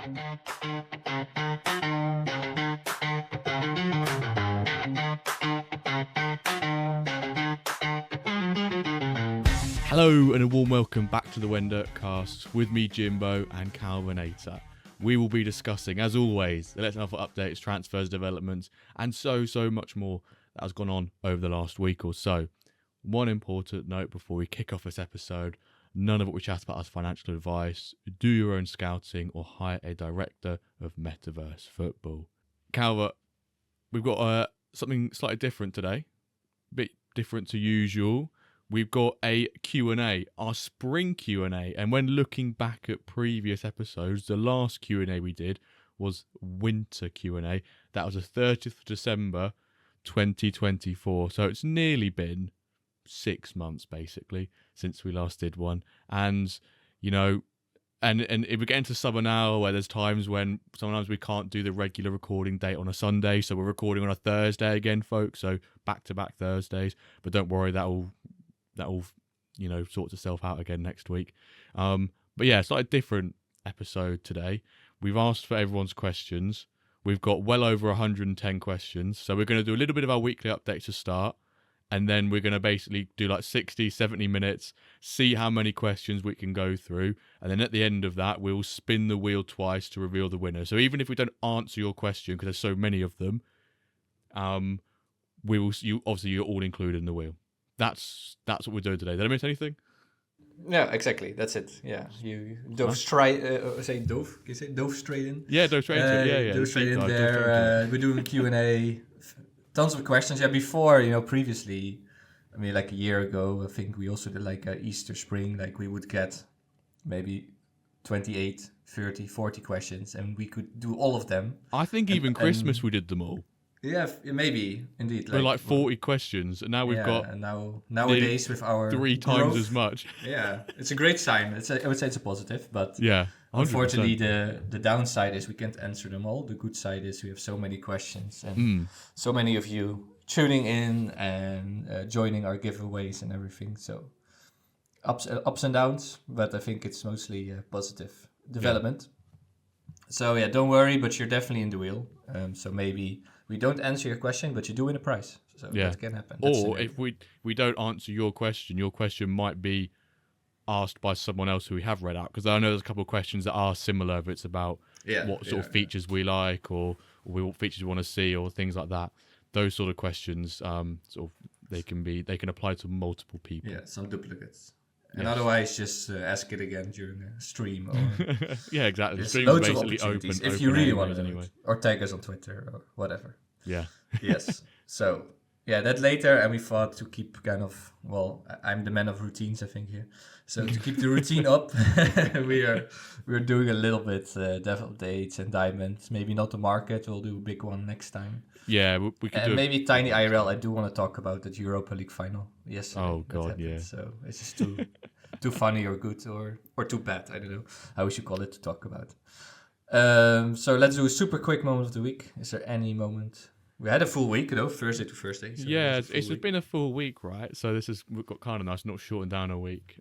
Hello and a warm welcome back to the WenDirkCast with me, Jimbo and Calva. We will be discussing, as always, the Let's Alpha updates, transfers, developments, and so much more that has gone on over the last week or so. One important note before we kick off this episode: none of what we chat about is financial advice. Do your own scouting or hire a director of Metaverse football. Calva, we've got something slightly different today, a bit different to usual. We've got a Q&A, our spring Q&A, and when looking back at previous episodes, the last Q&A we did was winter Q&A. That was the 30th of December 2024, so it's nearly been 6 months basically since we last did one. And you know, and if we get into summer now, where there's times when sometimes we can't do the regular recording date on a Sunday, so we're recording on a Thursday again, folks, so back-to-back Thursdays. But don't worry, that'll sort itself out again next week. But yeah, it's like a different episode today. We've asked for everyone's questions. We've got well over 110 questions, so we're going to do a little bit of our weekly update to start, and then we're going to basically do like 60, 70 minutes, see how many questions we can go through, and then at the end of that, we'll spin the wheel twice to reveal the winner. So even if we don't answer your question, because there's so many of them, you're all included in the wheel. That's what we're doing today. Did I miss anything? Yeah, exactly. That's it. Yeah, you dove straight. Say dove. Can you say dove straight in? Yeah, dove straight in. Yeah. Dove straight in there. We're doing Q&A. Tons of questions. Yeah, before, previously, I mean, like a year ago, I think we also did like a Easter spring. Like we would get maybe 28, 30, 40 questions, and we could do all of them. I think even Christmas we did them all. Yeah, maybe indeed. Like 40 questions, and now we've got. And nowadays with our 3 times as much. Yeah, it's a great sign. I would say it's a positive, but yeah, 100%. Unfortunately, the downside is we can't answer them all. The good side is we have so many questions and so many of you tuning in and joining our giveaways and everything. So ups and downs, but I think it's mostly positive development. Yeah. So yeah, don't worry, but you're definitely in the wheel. So maybe we don't answer your question, but you do win a prize. So that can happen. Or if we don't answer your question might be asked by someone else who we have read out. Because I know there's a couple of questions that are similar. If it's about what sort of features we like, or what features we want to see, or things like that. Those sort of questions, they can apply to multiple people. Yeah, some duplicates. And otherwise, just ask it again during a stream. Or yeah, exactly. The stream is basically open if you really want to anyway. Or tag us on Twitter or whatever. Yeah. Yes. So, yeah, that later. And we thought to keep I'm the man of routines, I think, here. So to keep the routine up, we're doing a little bit dev updates and diamonds. Maybe not the market. We'll do a big one next time. Yeah, we could do maybe Tiny IRL. I do want to talk about that Europa League final. Yes. Oh God, yeah. So it's just too funny or good or too bad. I don't know how we should call it to talk about. So let's do a super quick moment of the week. Is there any moment? We had a full week, though, Thursday to Thursday. So yeah, it's been a full week, right? So we've got kind of nice, not shortened down a week.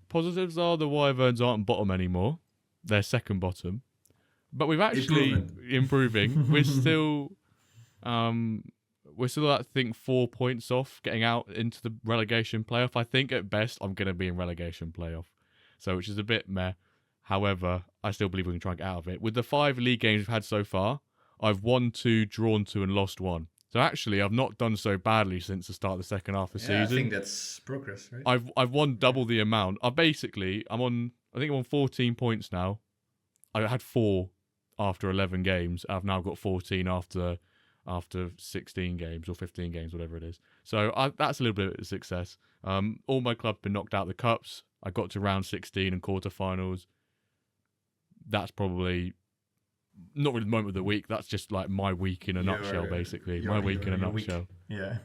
Positives are the Wyverns aren't bottom anymore; they're second bottom. But we've actually improving. We're still, I think 4 points off getting out into the relegation playoff. I think at best I'm going to be in relegation playoff, so which is a bit meh. However, I still believe we can try and get out of it. With the 5 league games we've had so far, I've won 2, drawn 2, and lost 1. So actually, I've not done so badly since the start of the second half of the season. I think that's progress, right? I've won double the amount. I'm on 14 points now. I had 4 after 11 games. I've now got 14 after 16 games or 15 games, whatever it is. So that's a little bit of a success. All my clubs have been knocked out of the cups. I got to round 16 and quarterfinals. That's probably not really the moment of the week. That's just like my week in a nutshell, basically. My week in a nutshell. Yeah.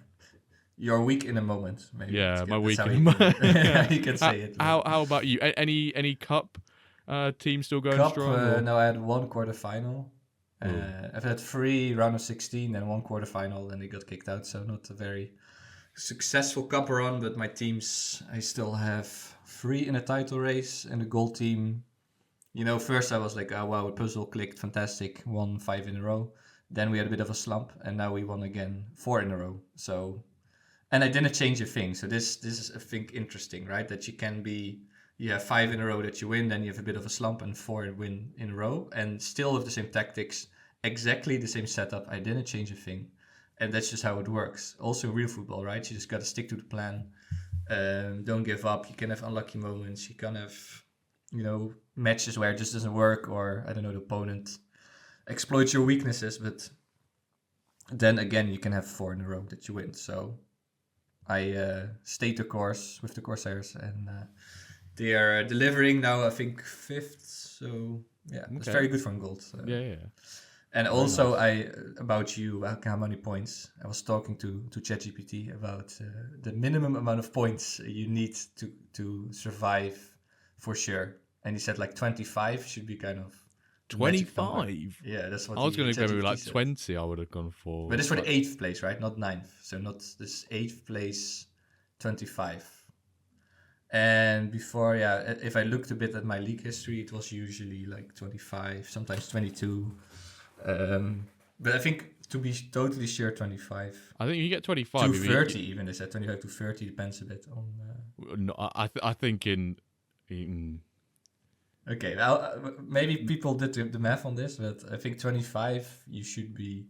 Your week in a moment, maybe. Yeah, my week in a moment. You can say it. How about you? Any cup team still going strong? No, I had 1 quarterfinal. I've had 3 round of 16 and 1 quarterfinal, and they got kicked out. So not a very successful cup run, but my teams, I still have 3 in a title race, and the gold team First I was like, oh wow, a puzzle clicked, fantastic, won 5 in a row. Then we had a bit of a slump, and now we won again 4 in a row. So, and I didn't change a thing. So this is, I think, interesting, right? That you have 5 in a row that you win, then you have a bit of a slump and 4 win in a row, and still with the same tactics, exactly the same setup. I didn't change a thing, and that's just how it works. Also, real football, right? You just got to stick to the plan. Don't give up. You can have unlucky moments. You can have, matches where it just doesn't work, or I don't know, the opponent exploits your weaknesses. But then again, you can have 4 in a row that you win. So I stayed the course with the Corsairs, and they are delivering now. I think 5th. So yeah, it's very good from gold. Yeah. And also, about you, how many points? I was talking to ChatGPT about the minimum amount of points you need to survive for sure. And he said like 25 should be kind of 25. Yeah, that's what I was going to go maybe ChatGPT like said. 20. I would have gone for. But it's for the 8th place, right? Not 9th. So not this 8th place, 25. And before, if I looked a bit at my league history, it was usually like 25, sometimes 22. But I think, to be totally sure, 25. I think you get 25. To 30 even, they said 25 to 30, depends a bit on... No, I think in Okay, well, maybe people did the math on this, but I think 25, you should be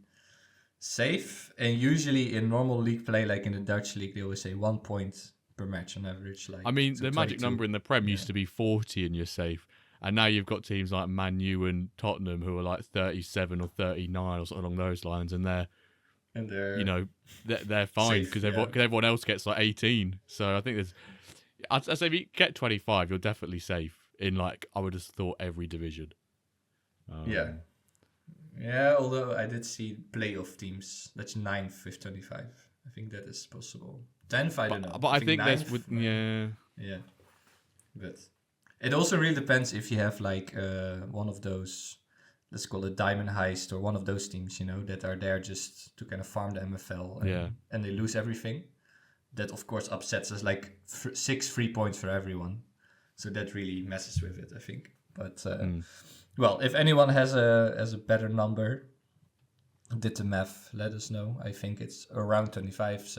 safe. And usually in normal league play, like in the Dutch league, they always say 1 point per match on average. Like, I mean, so the magic 22. number in the Prem used to be 40 and you're safe. And now you've got teams like Man U and Tottenham who are like 37 or 39 or something along those lines, and they're they're fine because everyone else gets like 18. So I think I'd say if you get 25, you're definitely safe in, like, I would have thought, every division. Yeah, although I did see playoff teams. That's 9th with 25. I think that is possible. 10th, I don't know. But I think there's 9th, Yeah. But it also really depends if you have like one of those, let's call it Diamond Heist, or one of those teams, that are there just to kind of farm the MFL and they lose everything. That, of course, upsets us, like 6 free points for everyone. So that really messes with it, I think. But, well, if anyone has a better number, did the math, let us know. I think it's around 25,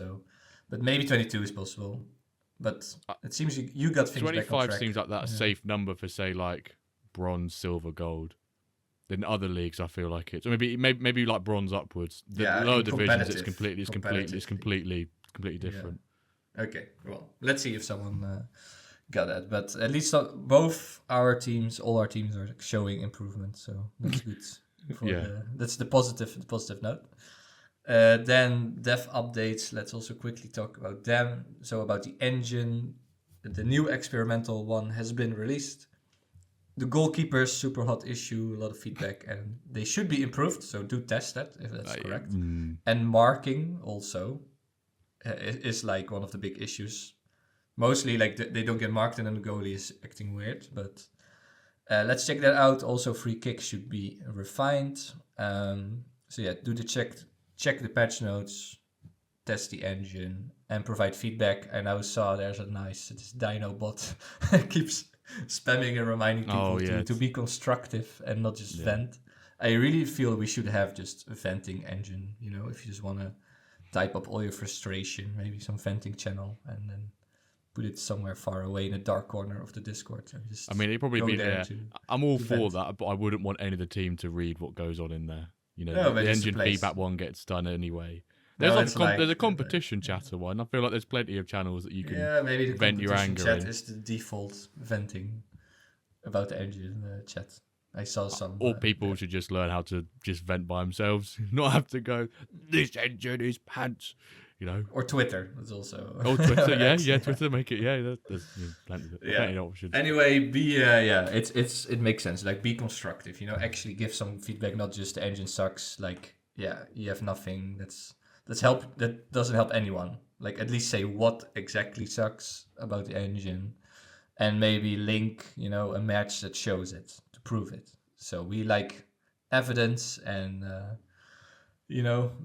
but maybe 22 is possible. But it seems you got things back on 25 track. seems like that a safe number for, say, like bronze, silver, gold. In other leagues, I feel like it's, or maybe like bronze upwards. The lower divisions, it's completely different. Yeah. Okay, well, let's see if someone got that. But at least both our teams, all our teams, are showing improvement. So that's good. That's the positive note. Then dev updates, let's also quickly talk about them. So about the engine, the new experimental one has been released. The goalkeepers, super hot issue, a lot of feedback, and they should be improved, so do test that if that's correct. And marking also is like one of the big issues. Mostly like they don't get marked and then the goalie is acting weird, but let's check that out. Also, free kicks should be refined. So yeah, do the check the patch notes, test the engine, and provide feedback. I now saw there's this Dino bot keeps spamming and reminding people to be constructive and not just vent. I really feel we should have just a venting engine, if you just want to type up all your frustration, maybe some venting channel, and then put it somewhere far away in a dark corner of the Discord. It'd probably be there. I'm all for that, but I wouldn't want any of the team to read what goes on in there. The engine feedback one gets done anyway. There's a competition chatter one. I feel like there's plenty of channels that you can maybe the vent your anger chat in. is the default venting about the engine chat. I saw some. Or people should just learn how to just vent by themselves, not have to go, this engine is pants, Or Twitter. That's also. Oh, Twitter, Twitter, make it, there's plenty of options. Anyway, it makes sense. Like, be constructive, actually give some feedback, not just the engine sucks. Like, you have nothing that doesn't help anyone. Like, at least say what exactly sucks about the engine, and maybe link, a match that shows it to prove it. So we like evidence and,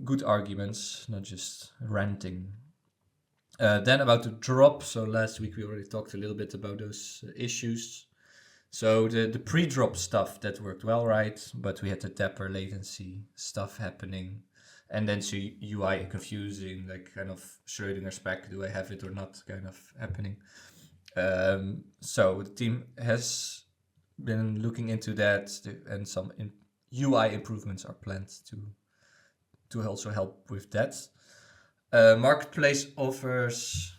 good arguments, not just ranting. Then about the drop. So last week we already talked a little bit about those issues. So the pre-drop stuff that worked well, right? But we had the dapper latency stuff happening, and then so UI confusing, like kind of Schrödinger spec, do I have it or not, kind of happening. So the team has been looking into that, and some UI improvements are planned to also help with that. Marketplace offers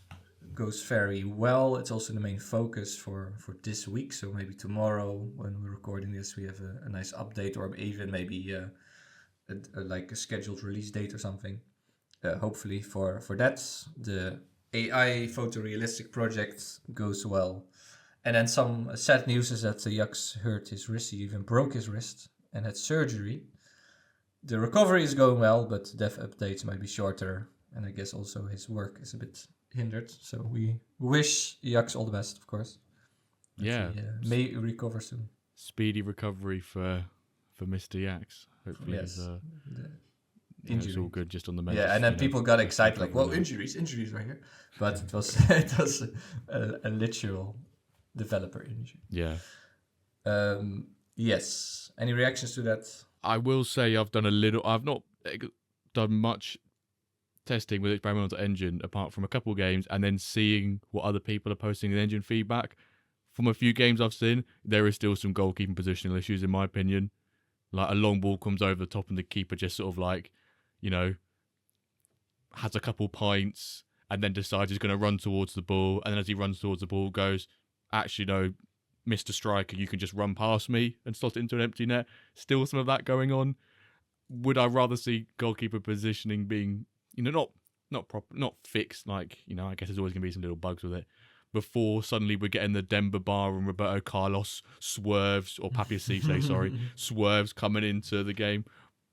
goes very well. It's also the main focus for this week. So maybe tomorrow, when we're recording this, we have a nice update, or even maybe like a scheduled release date or something. Hopefully for that. The AI photorealistic project goes well. And then some sad news is that Jax hurt his wrist. He even broke his wrist and had surgery. The recovery is going well, but dev updates might be shorter. And I guess also his work is a bit hindered. So we wish Jax all the best, of course. Yeah. He may recover soon. Speedy recovery for Mr. Jax. Hopefully yes. It's all good just on the mental. Yeah, and then people got excited, like, "Whoa, injuries right here!" But it was a literal developer injury. Yeah. Yes. Any reactions to that? I will say I've not done much testing with experimental engine apart from a couple of games, and then seeing what other people are posting in engine feedback. From a few games I've seen, there is still some goalkeeping positional issues in my opinion. Like a long ball comes over the top and the keeper just sort of like, has a couple pints and then decides he's going to run towards the ball, and then as he runs towards the ball goes, actually no, Mr. Striker, you can just run past me and slot it into an empty net. Still some of that going on. Would I rather see goalkeeper positioning being, not proper, not fixed, like, I guess there's always going to be some little bugs with it, before suddenly we're getting the Demba Ba and Roberto Carlos swerves, or Papier Cisse, sorry, swerves coming into the game?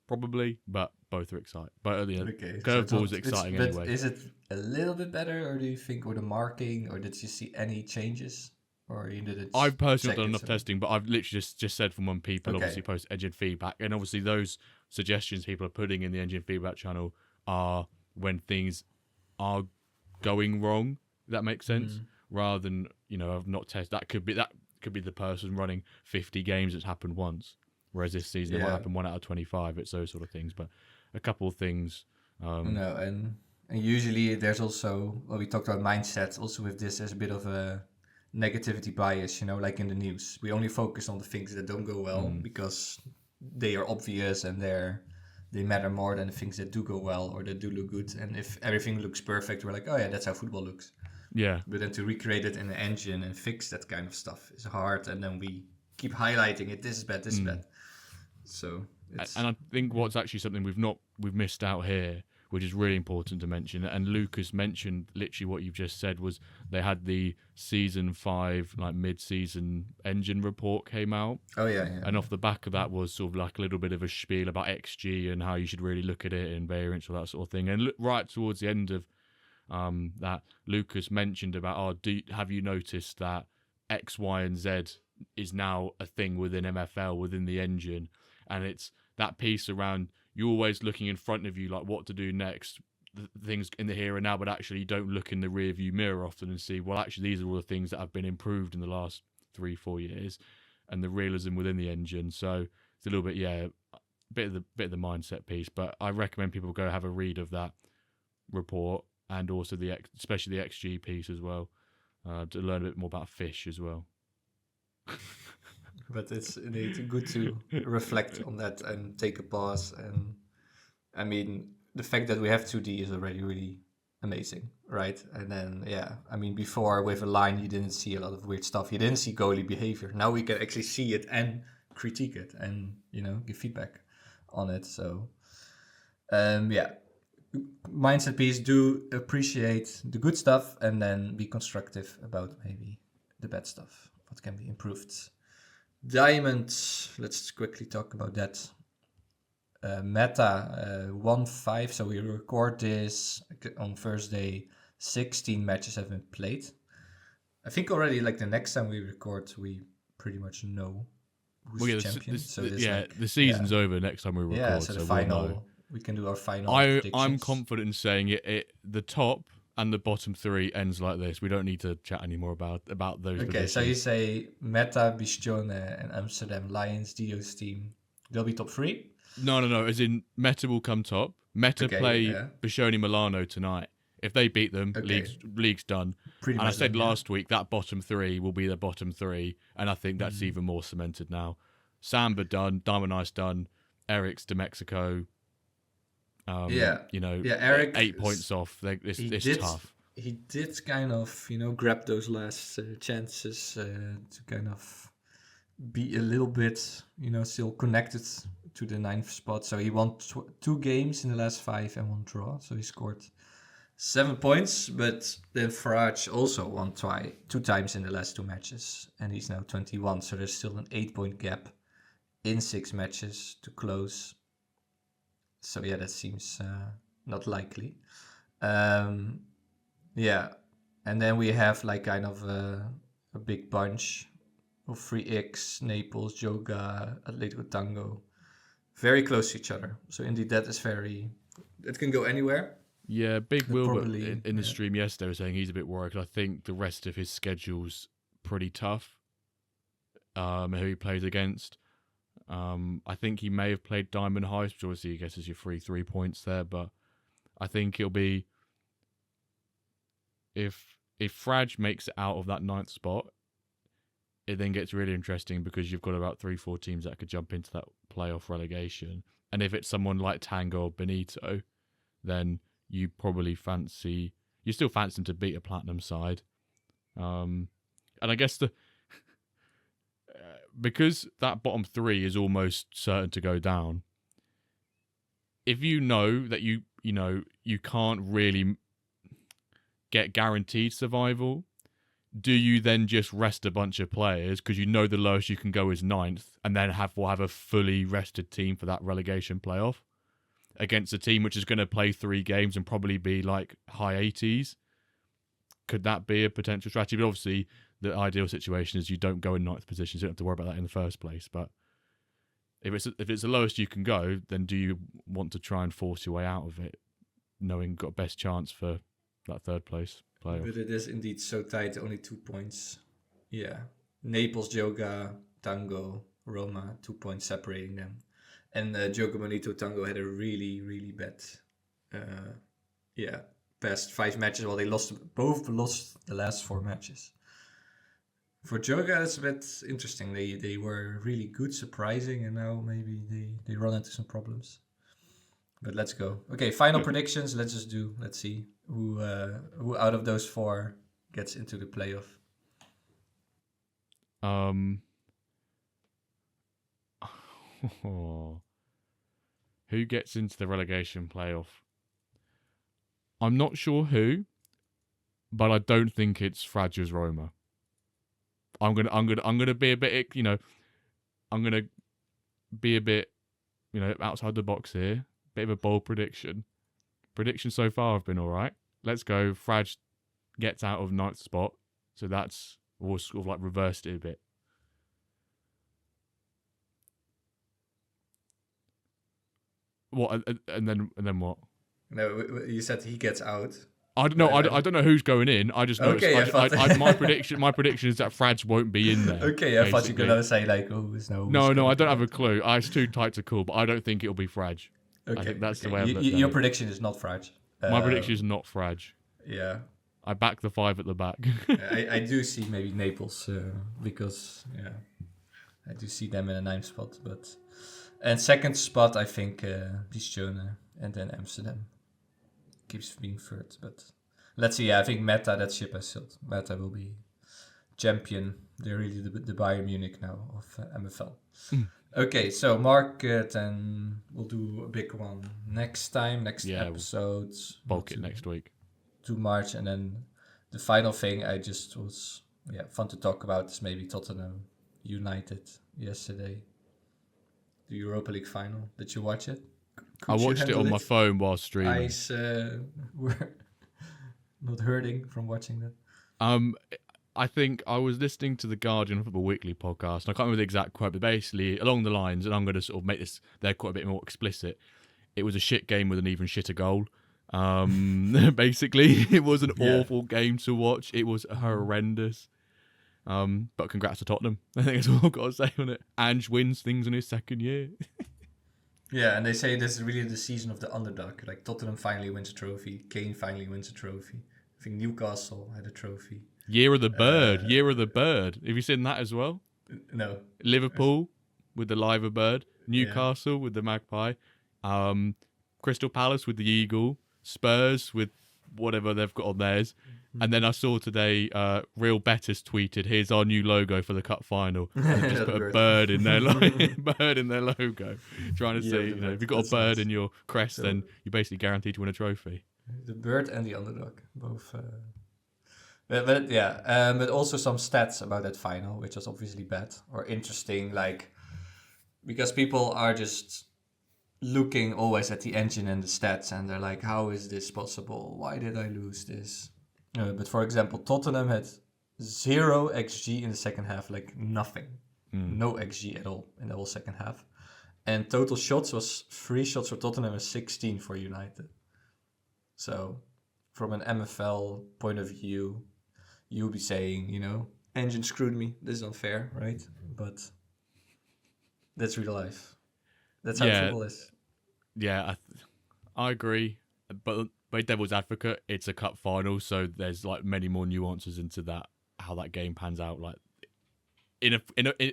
Probably, but both are exciting. But curveball is exciting anyway. Is it a little bit better, or do you think, or the marking, or did you see any changes? Or you did it? I've personally not done enough testing, but I've literally just said from when people obviously post engine feedback, and obviously those suggestions people are putting in the engine feedback channel are when things are going wrong. If that makes sense. Rather than I've not tested. That could be the person running 50 games that's happened once, whereas this season it might happen 1 out of 25. It's those sort of things, but a couple of things. No, and usually there's also, we talked about mindset. Also with this, there's a bit of a negativity bias, like in the news. We only focus on the things that don't go well because they are obvious and they matter more than the things that do go well or that do look good. And if everything looks perfect, we're like, oh yeah, that's how football looks. Yeah. But then to recreate it in an engine and fix that kind of stuff is hard. And then we keep highlighting it. This is bad. This is bad. So and I think what's actually something we've missed out here, which is really important to mention, and Lucas mentioned literally what you've just said, was they had the season 5 like mid-season engine report came out. Oh yeah. And off the back of that was sort of like a little bit of a spiel about XG and how you should really look at it and variance, all that sort of thing. And right towards the end of that, Lucas mentioned about, have you noticed that X, Y, and Z is now a thing within MFL, within the engine? And it's that piece around you're always looking in front of you, like what to do next, things in the here and now, but actually you don't look in the rear view mirror often and see, well, actually these are all the things that have been improved in the last 3-4 years, and the realism within the engine. So it's a little bit, a bit of the mindset piece, but I recommend people go have a read of that report, and also especially the XG piece as well, to learn a bit more about fish as well. But it's indeed good to reflect on that and take a pause. And I mean, the fact that we have 2D is already really amazing, right? And then, before with a line, you didn't see a lot of weird stuff. You didn't see goalie behavior. Now we can actually see it and critique it and, give feedback on it. So, mindset piece, do appreciate the good stuff and then be constructive about maybe the bad stuff, what can be improved. Diamond, let's quickly talk about that. Meta 1-5, so we record this on Thursday. 16 matches have been played. I think already, like the next time we record, we pretty much know who's champion. The season's over next time we record. So the final, we can do our final. I'm confident in saying it. The top and the bottom 3 ends like this. We don't need to chat anymore about those. Okay, positions. so you say Meta, Bistone, and Amsterdam Lions, Dio's team. They'll be top 3? No. As in, Meta will come top. Meta play Bishoni Milano tonight. If they beat them, league's done. Pretty and much I said done, last week that bottom 3 will be the bottom 3, and I think that's even more cemented now. Samba done, Diamond Ice done, Eric's to Mexico. Eric 8 points off. It's tough. He did kind of, grab those last chances to kind of be a little bit, still connected to the 9th spot. So he won 2 games in the last 5 and 1 draw. So he scored 7 points. But then Farage also won 2 times in the last 2 matches. And he's now 21. So there's still an 8-point gap in 6 matches to close. So yeah, that seems not likely. And then we have like kind of a big bunch of 3X, Naples, Joga, Atletico Tango, very close to each other. So indeed, it can go anywhere. Yeah, Big Wilbur in the stream yesterday was saying he's a bit worried because I think the rest of his schedule's pretty tough. Who he plays against. I think he may have played Diamond Heist, which obviously I guess is your free 3 points there, but I think it'll be if Fraj makes it out of that 9th spot, it then gets really interesting because you've got about 3-4 teams that could jump into that playoff relegation. And if it's someone like Tango or Benito, then you still fancy them to beat a platinum side. And I guess because that bottom 3 is almost certain to go down, if you know that you can't really get guaranteed survival, do you then just rest a bunch of players because you know the lowest you can go is 9th, and then we'll have a fully rested team for that relegation playoff against a team which is going to play 3 games and probably be like high 80s? Could that be a potential strategy? But obviously, the ideal situation is you don't go in 9th position, so you don't have to worry about that in the first place. But if it's the lowest you can go, then do you want to try and force your way out of it, knowing you've got best chance for that 3rd place playoff? But it is indeed so tight, only 2 points. Yeah. Naples, Joga, Tango, Roma, 2 points separating them. And Joga, Benito, Tango had a really, really bad past 5 matches. Well, both lost the last 4 matches. For Joga, it's a bit interesting. They were really good, surprising, and now maybe they run into some problems. But let's go. Okay, final predictions. Let's see who out of those 4 gets into the playoff. Who gets into the relegation playoff? I'm not sure who, but I don't think it's Frager's Roma. I'm gonna be a bit, I'm gonna be a bit, outside the box here. Bit of a bold prediction. Predictions so far have been all right. Let's go. Fraj gets out of 9th spot, so that's we'll sort of like reversed it a bit. What and then what? No, you said he gets out. I don't know. I don't know who's going in. I just know. Okay, my prediction is that Fraj won't be in there. Okay, I thought you were gonna say like, who's no. No, I don't have a clue. It's too tight to call, but I don't think it'll be Fraj. Okay, I think that's the way. Your prediction is not Fraj. My prediction is not Fraj. Yeah. I back the 5 at the back. I do see maybe Naples because I do see them in a 9th spot, and 2nd spot I think Bistone and then Amsterdam keeps being 3rd, but let's see. I think Meta, that ship has sailed. Meta will be champion. They're really the Bayern Munich now of MFL. Okay, so market, and we'll do a big one next episode. Bulk it next week. To March, and then the final thing I just was fun to talk about is maybe Tottenham United yesterday, the Europa League final. Did you watch it? I watched it on my phone while streaming. Eyes were not hurting from watching that. I think I was listening to the Guardian Football Weekly podcast, and I can't remember the exact quote, but basically along the lines, and I'm going to sort of make this there quite a bit more explicit, it was a shit game with an even shitter goal. Basically, it was an Yeah. awful game to watch. It was horrendous. But congrats to Tottenham. I think that's all I've got to say on it. Ange wins things in his second year. Yeah, and they say this is really the season of the underdog. Like Tottenham finally wins a trophy. Kane finally wins a trophy. I think Newcastle had a trophy. Year of the bird. Year of the bird. Have you seen that as well? No. Liverpool with the liver bird. Newcastle with the magpie. Crystal Palace with the eagle. Spurs with whatever they've got on theirs. And then I saw today, Real Betis tweeted, "Here's our new logo for the cup final." And they just put a bird in their bird in their logo, trying to say, if you've got a bird in your crest, then you're basically guaranteed to win a trophy. The bird and the underdog, both. But also some stats about that final, which was obviously bad or interesting, like because people are just looking always at the engine and the stats, and they're like, "How is this possible? Why did I lose this?" But for example, Tottenham had 0 XG in the second half, like nothing. No XG at all in the whole second half. And total shots was 3 shots for Tottenham and 16 for United. So from an MFL point of view, you'll be saying, engine screwed me. This is unfair, right? But that's real life. That's how football is. Yeah, I agree. But by devil's advocate, it's a cup final, so there's like many more nuances into that, how that game pans out. Like in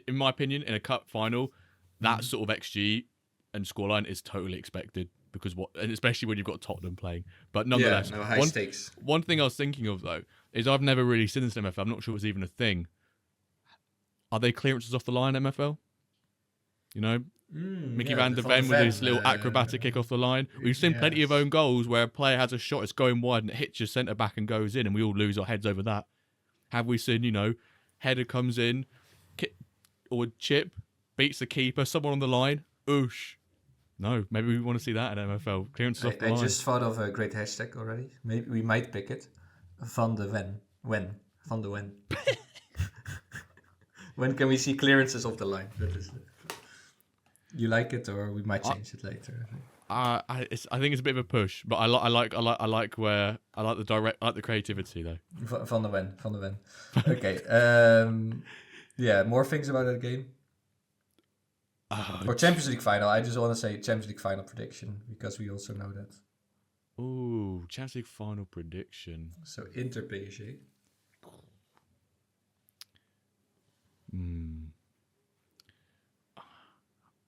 my opinion, in a cup final, that sort of XG and scoreline is totally expected and especially when you've got Tottenham playing. But nonetheless, high stakes. One thing I was thinking of though is I've never really seen this in MFL. I'm not sure it's even a thing. Are they clearances off the line MFL? Mickey Van der Ven with his little acrobatic kick off the line. We've seen plenty of own goals where a player has a shot, it's going wide and it hits your centre back and goes in, and we all lose our heads over that. Have we seen, header comes in, or chip, beats the keeper, someone on the line, oosh. No, maybe we want to see that at MFL. Clearances off the line. I just thought of a great hashtag already. Maybe we might pick it. Van de Ven. Van de Ven. When can we see clearances off the line? That is it. You like it, or we might change it later. I think it's a bit of a push, but I like the creativity though. Van de Ven. Okay. More things about that game. Or Champions League final. I just want to say Champions League final prediction because we also know that. Ooh, Champions League final prediction. So Inter PSG.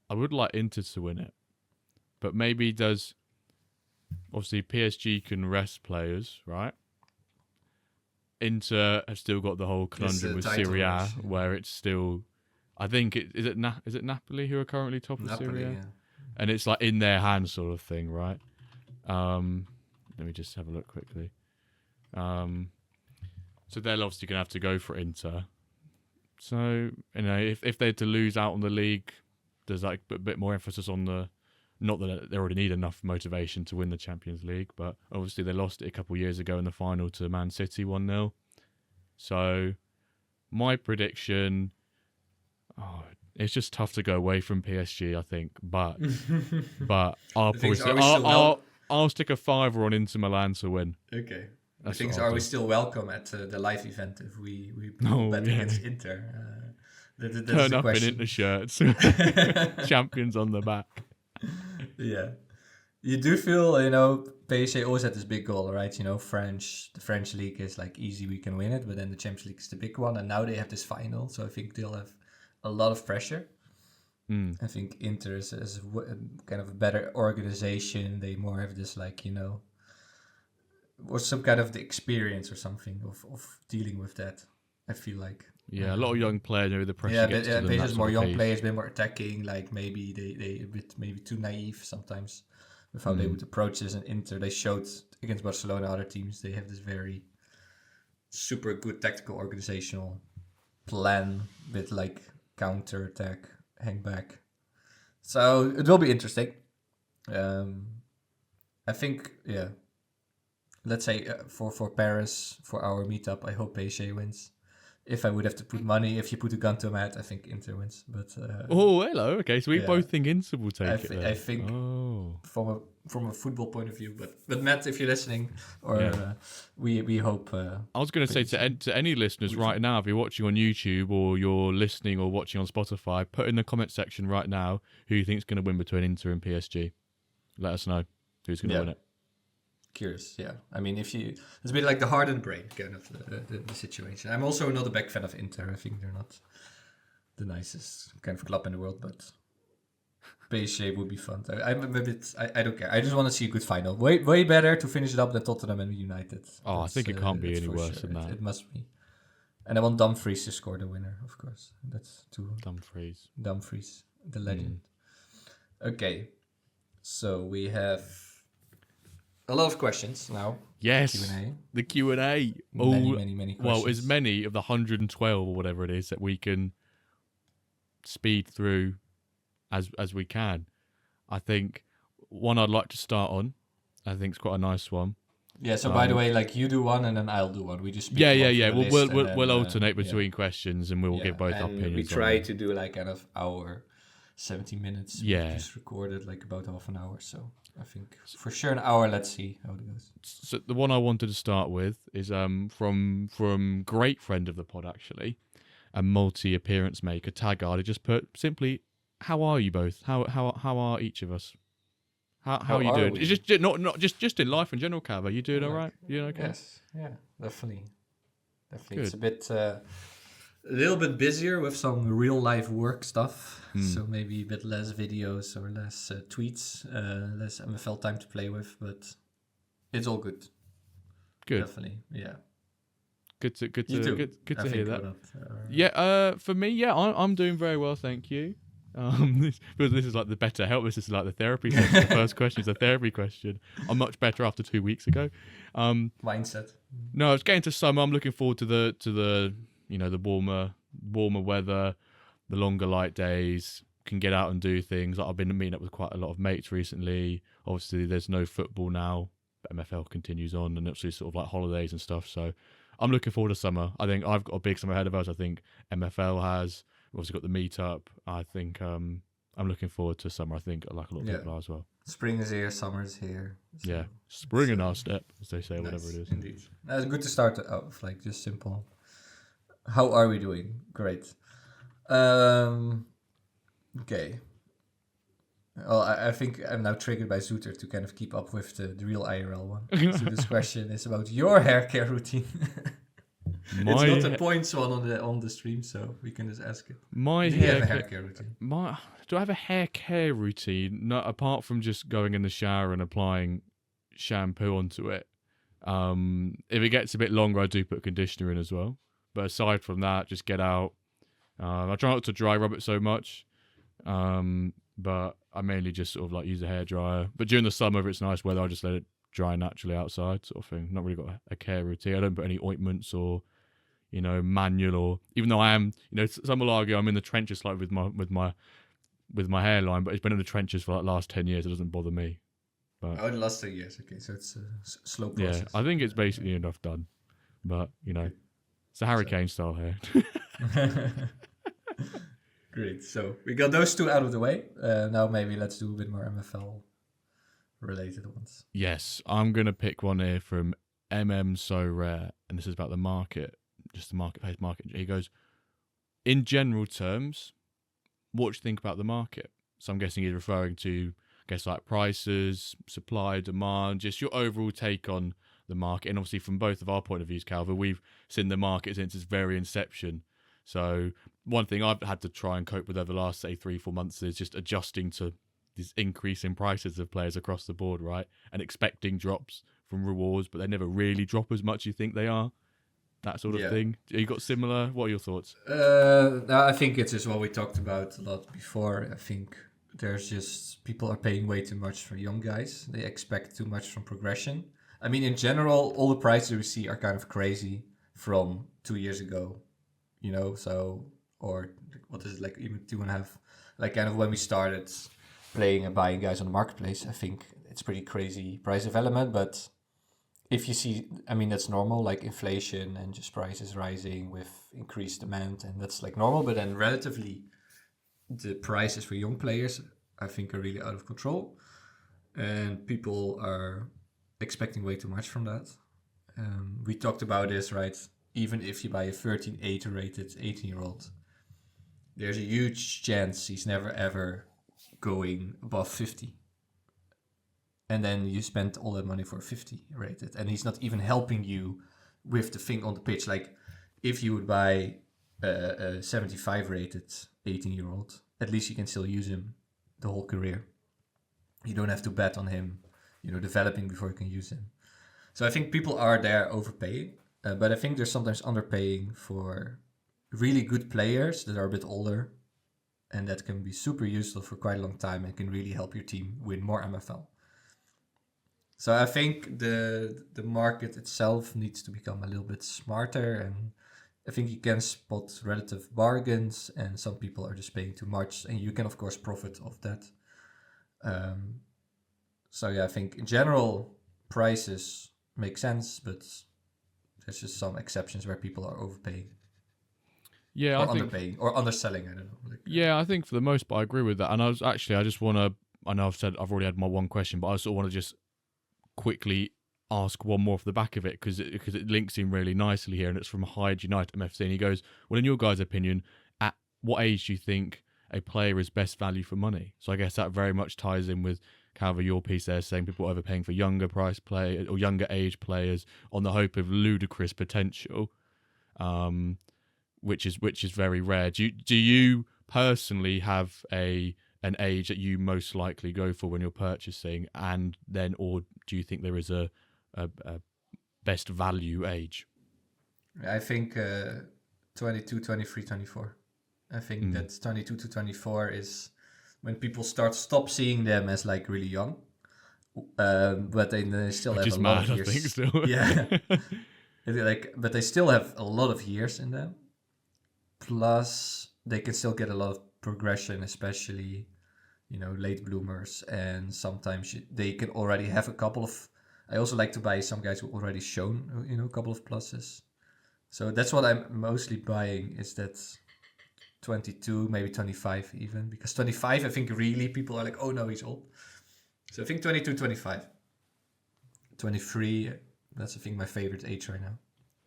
I would like Inter to win it, but maybe obviously PSG can rest players, right? Inter have still got the whole conundrum with Serie A, where it's still, I think is it Napoli who are currently top of Serie A, and it's like in their hands sort of thing, right? Let me just have a look quickly. So they're obviously gonna have to go for Inter. So if they're to lose out on the league, there's like a bit more emphasis on not that they already need enough motivation to win the Champions League, but obviously they lost it a couple of years ago in the final to Man City 1-0. So my prediction, it's just tough to go away from PSG, I think, but I'll stick a fiver on Inter Milan to win. Okay. The things are we still welcome at the live event if we bet against Inter? Turn up in Inter shirts, champions on the back. Yeah, you do feel PSG always had this big goal, right? The French league is like easy, we can win it, but then the Champions League is the big one, and now they have this final, so I think they'll have a lot of pressure. I think Inter is kind of a better organization. They more have this or some kind of the experience or something of dealing with that. I feel like. Yeah, a lot of young players, maybe the pressure gets to them. Yeah, more young players, a bit more attacking. Like maybe they a bit maybe too naive sometimes with how they would approach this. And Inter, they showed against Barcelona, other teams, they have this very super good tactical organizational plan with like counter attack, hang back. So it will be interesting. I think, let's say for Paris, for our meetup, I hope PSG wins. if I would have to put money, if you put a gun to my head, I think Inter wins. But oh, hello. Okay, so we yeah. both think Inter will take it. I think from a football point of view, but Matt, if you're listening, or we hope. I was going to say to any listeners right now, if you're watching on YouTube or you're listening or watching on Spotify, put in the comment section right now who you think is going to win between Inter and PSG. Let us know who's going to win it. Curious, yeah. I mean, it's a bit like the heart and brain kind of the situation. I'm also not a big fan of Inter. I think they're not the nicest kind of club in the world, but PSG would be fun. I'm a bit. I don't care. I just want to see a good final. Way better to finish it up than Tottenham and United. Oh, I think it can't be any worse than that. It must be. And I want Dumfries to score the winner, of course. That's too. Dumfries, the legend. Okay, so we have a lot of questions now. Yes, Q&A. the Q&A. Many questions. Well, as many of the 112 or whatever it is that we can speed through as we can. I think one I'd like to start on, I think it's quite a nice one. Yeah, so by the way, like you do one and then I'll do one. We just Yeah. We'll alternate between questions and we'll give both our opinions. We try to do like kind of our 70 minutes. Yeah. We just recorded like about half an hour, so I think for sure an hour. Let's see how it goes. So the one I wanted to start with is from great friend of the pod actually, a multi-appearance maker, Taggart. He just put simply, how are you both? How are each of us? How are you doing? It's just not just in life in general, Cav. Are you doing all right? You doing okay? Yes, yeah, definitely. Good. It's a bit a little bit busier with some real life work stuff. So maybe a bit less videos or less tweets, less MFL time to play with, but it's all good. Good. Definitely, yeah. Good to hear that. For me, I'm doing very well, thank you. This is like the better help. This is like the therapy session. The first question is a therapy question. I'm much better after 2 weeks ago. Mindset. No, it's getting to summer. I'm looking forward to the the warmer weather, the longer light days. Can get out and do things. Like I've been meeting up with quite a lot of mates recently. Obviously, there's no football now. But MFL continues on, and it's sort of like holidays and stuff. So I'm looking forward to summer. I think I've got a big summer ahead of us. I think MFL has. We've also got the meetup. I think I'm looking forward to summer. I think like a lot of people are as well. Spring is here, summer is here. So spring in our step, as they say, nice, whatever it is. Indeed. It's good to start off, like just simple. How are we doing? Great. Okay. Well, I think I'm now triggered by Zooter to kind of keep up with the real IRL one. So this question is about your hair care routine. It's not the points one on the stream, so we can just ask it. Do you have a hair care routine? Do I have a hair care routine? No, apart from just going in the shower and applying shampoo onto it. If it gets a bit longer, I do put conditioner in as well. But aside from that, just get out. I try not to dry rub it so much. But I mainly just sort of like use a hairdryer. But during the summer, if it's nice weather, I just let it dry naturally outside, sort of thing. Not really got a care routine. I don't put any ointments or manual, or even though I am, some will argue I'm in the trenches like with my hairline, but it's been in the trenches for like the last 10 years. It doesn't bother me. But the last 10 years. Okay, so it's a slow process. Yeah, I think it's basically enough done. But it's a Harry Kane style hair. Great. So we got those two out of the way. Now maybe let's do a bit more MFL related ones. Yes, I'm gonna pick one here from So Rare, and this is about the market. Just the market. He goes, in general terms, what do you think about the market? So I'm guessing he's referring to, like prices, supply, demand, just your overall take on the market. And obviously from both of our point of views, Calva, we've seen the market since its very inception. So one thing I've had to try and cope with over the last, say, 3-4 months is just adjusting to this increase in prices of players across the board, right? And expecting drops from rewards, but they never really drop as much as you think they are. That sort of thing. You got similar? What are your thoughts? I think it's just what we talked about a lot before. I think there's just people are paying way too much for young guys. They expect too much from progression. I mean, in general, all the prices we see are kind of crazy from 2 years ago, so, or what is it, like even 2.5, like kind of when we started playing and buying guys on the marketplace. I think it's pretty crazy price development, but if you see, I mean, that's normal, like inflation and just prices rising with increased demand, and that's like normal. But then relatively, the prices for young players, I think, are really out of control, and people are expecting way too much from that. We talked about this, right? Even if you buy a 13.8 rated 18-year-old, there's a huge chance he's never ever going above 50. And then you spend all that money for 50 rated, and he's not even helping you with the thing on the pitch. Like, if you would buy a 75 rated 18-year-old, at least you can still use him the whole career. You don't have to bet on him, developing before you can use him. So I think people are there overpaying, but I think they're sometimes underpaying for really good players that are a bit older, and that can be super useful for quite a long time and can really help your team win more MFL. So I think the market itself needs to become a little bit smarter, and I think you can spot relative bargains, and some people are just paying too much, and you can of course profit off that. So yeah, I think in general prices make sense, but there's just some exceptions where people are overpaying. Yeah, or underpaying or underselling. I don't know. Yeah, I think for the most part I agree with that. And I just want to. I know I've already had my one question, but I also want to just quickly ask one more off the back of it because it links in really nicely here, and it's from Hyde United MFC, and he goes, well, in your guys' opinion, at what age do you think a player is best value for money? So I guess that very much ties in with Calva, your piece there, saying people are overpaying for younger price players or younger age players on the hope of ludicrous potential, which is very rare. Do you personally have an age that you most likely go for when you're purchasing, and then, or do you think there is a best value age? I think 22, 23, 24. I think that 22 to 24 is when people stop seeing them as like really young, but they still Which have is a lot mad, of years. I think, still. Yeah, but they still have a lot of years in them. Plus, they can still get a lot of progression, especially late bloomers, and sometimes they can already have a couple of. I also like to buy some guys who already shown a couple of pluses. So that's what I'm mostly buying, is that 22, maybe 25 even, because 25 I think really people are like, oh no, he's old. So I think 22, 25. 23, that's I think my favorite age right now.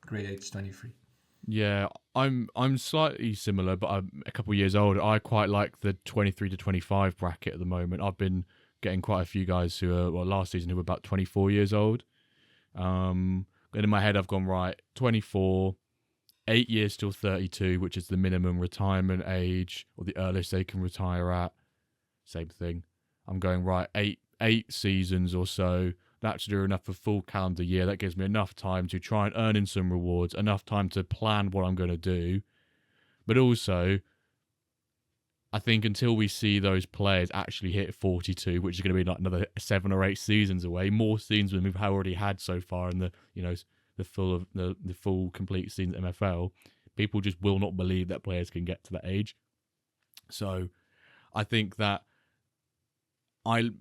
Great age, 23. Yeah, I'm slightly similar, but I'm a couple of years older. I quite like the 23 to 25 bracket at the moment. I've been getting quite a few guys who are, last season, who were about 24 years old. And in my head, I've gone, right, 24, 8 years till 32, which is the minimum retirement age or the earliest they can retire at. Same thing. I'm going, right, eight seasons or so. That should do enough for full calendar year. That gives me enough time to try and earn in some rewards, enough time to plan what I'm going to do. But also, I think until we see those players actually hit 42, which is going to be like another 7 or 8 seasons away, more seasons than we've already had so far in the full complete season of MFL, people just will not believe that players can get to that age. So I think that I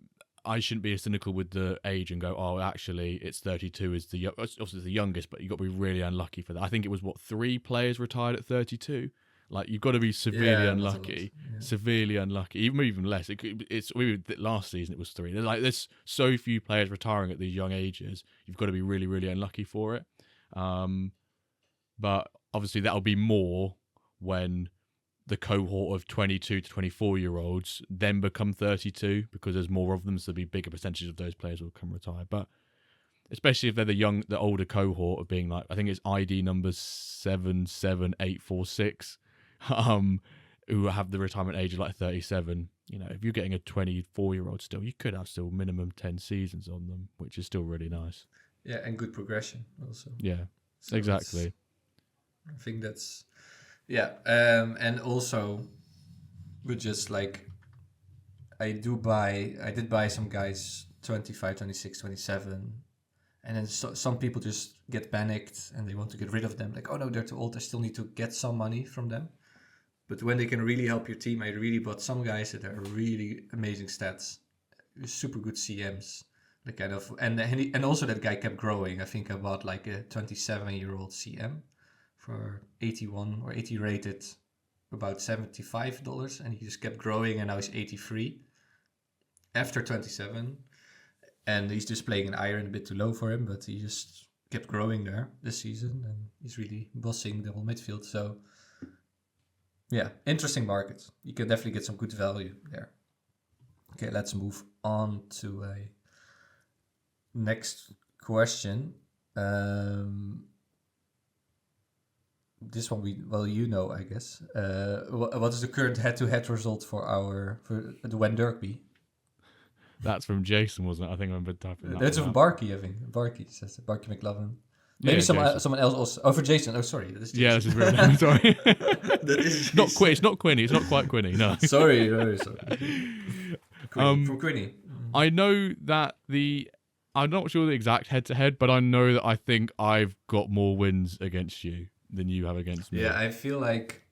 shouldn't be cynical with the age and go, oh, actually, it's 32 is obviously the youngest, but you've got to be really unlucky for that. I think it was 3 players retired at 32. Like, you've got to be severely unlucky, severely unlucky, even less. It's last season it was 3. There's so few players retiring at these young ages. You've got to be really, really unlucky for it. But obviously that'll be more when the cohort of 22 to 24-year-olds then become 32, because there's more of them, so there'll be bigger percentage of those players will come retire. But especially if they're the older cohort of being like, I think it's ID numbers 77846, who have the retirement age of like 37. If you're getting a 24-year-old still, you could have still minimum 10 seasons on them, which is still really nice. Yeah, and good progression also. Yeah, so exactly. I think that's... Yeah, and also, with just like, I did buy some guys 25, 26, 27, and then some people just get panicked and they want to get rid of them. Like, oh no, they're too old, I still need to get some money from them. But when they can really help your team, I really bought some guys that are really amazing stats, super good CMs, the kind of and also that guy kept growing. I think I bought like a 27-year-old CM for 81 or 80 rated, about $75, and he just kept growing, and now he's 83 after 27, and he's just playing an iron a bit too low for him, but he just kept growing there this season, and he's really bossing the whole midfield. So yeah, interesting market. You can definitely get some good value there. Okay, let's move on to a next question. This one I guess. What is the current head-to-head result for the WenDirk? That's from Jason, wasn't it? I think I remember typing that. That's from Barky, I think. Barky says it. Barky McLovin. Maybe someone else also. Oh, for Jason. Oh, sorry. That is Jason. Yeah, this is real name. Sorry. That is not Quinn. It's not Quinny. It's not quite Quinny. No. sorry. From Quinny. I know that I'm not sure the exact head-to-head, but I know that I think I've got more wins against you than you have against me. Yeah, I feel like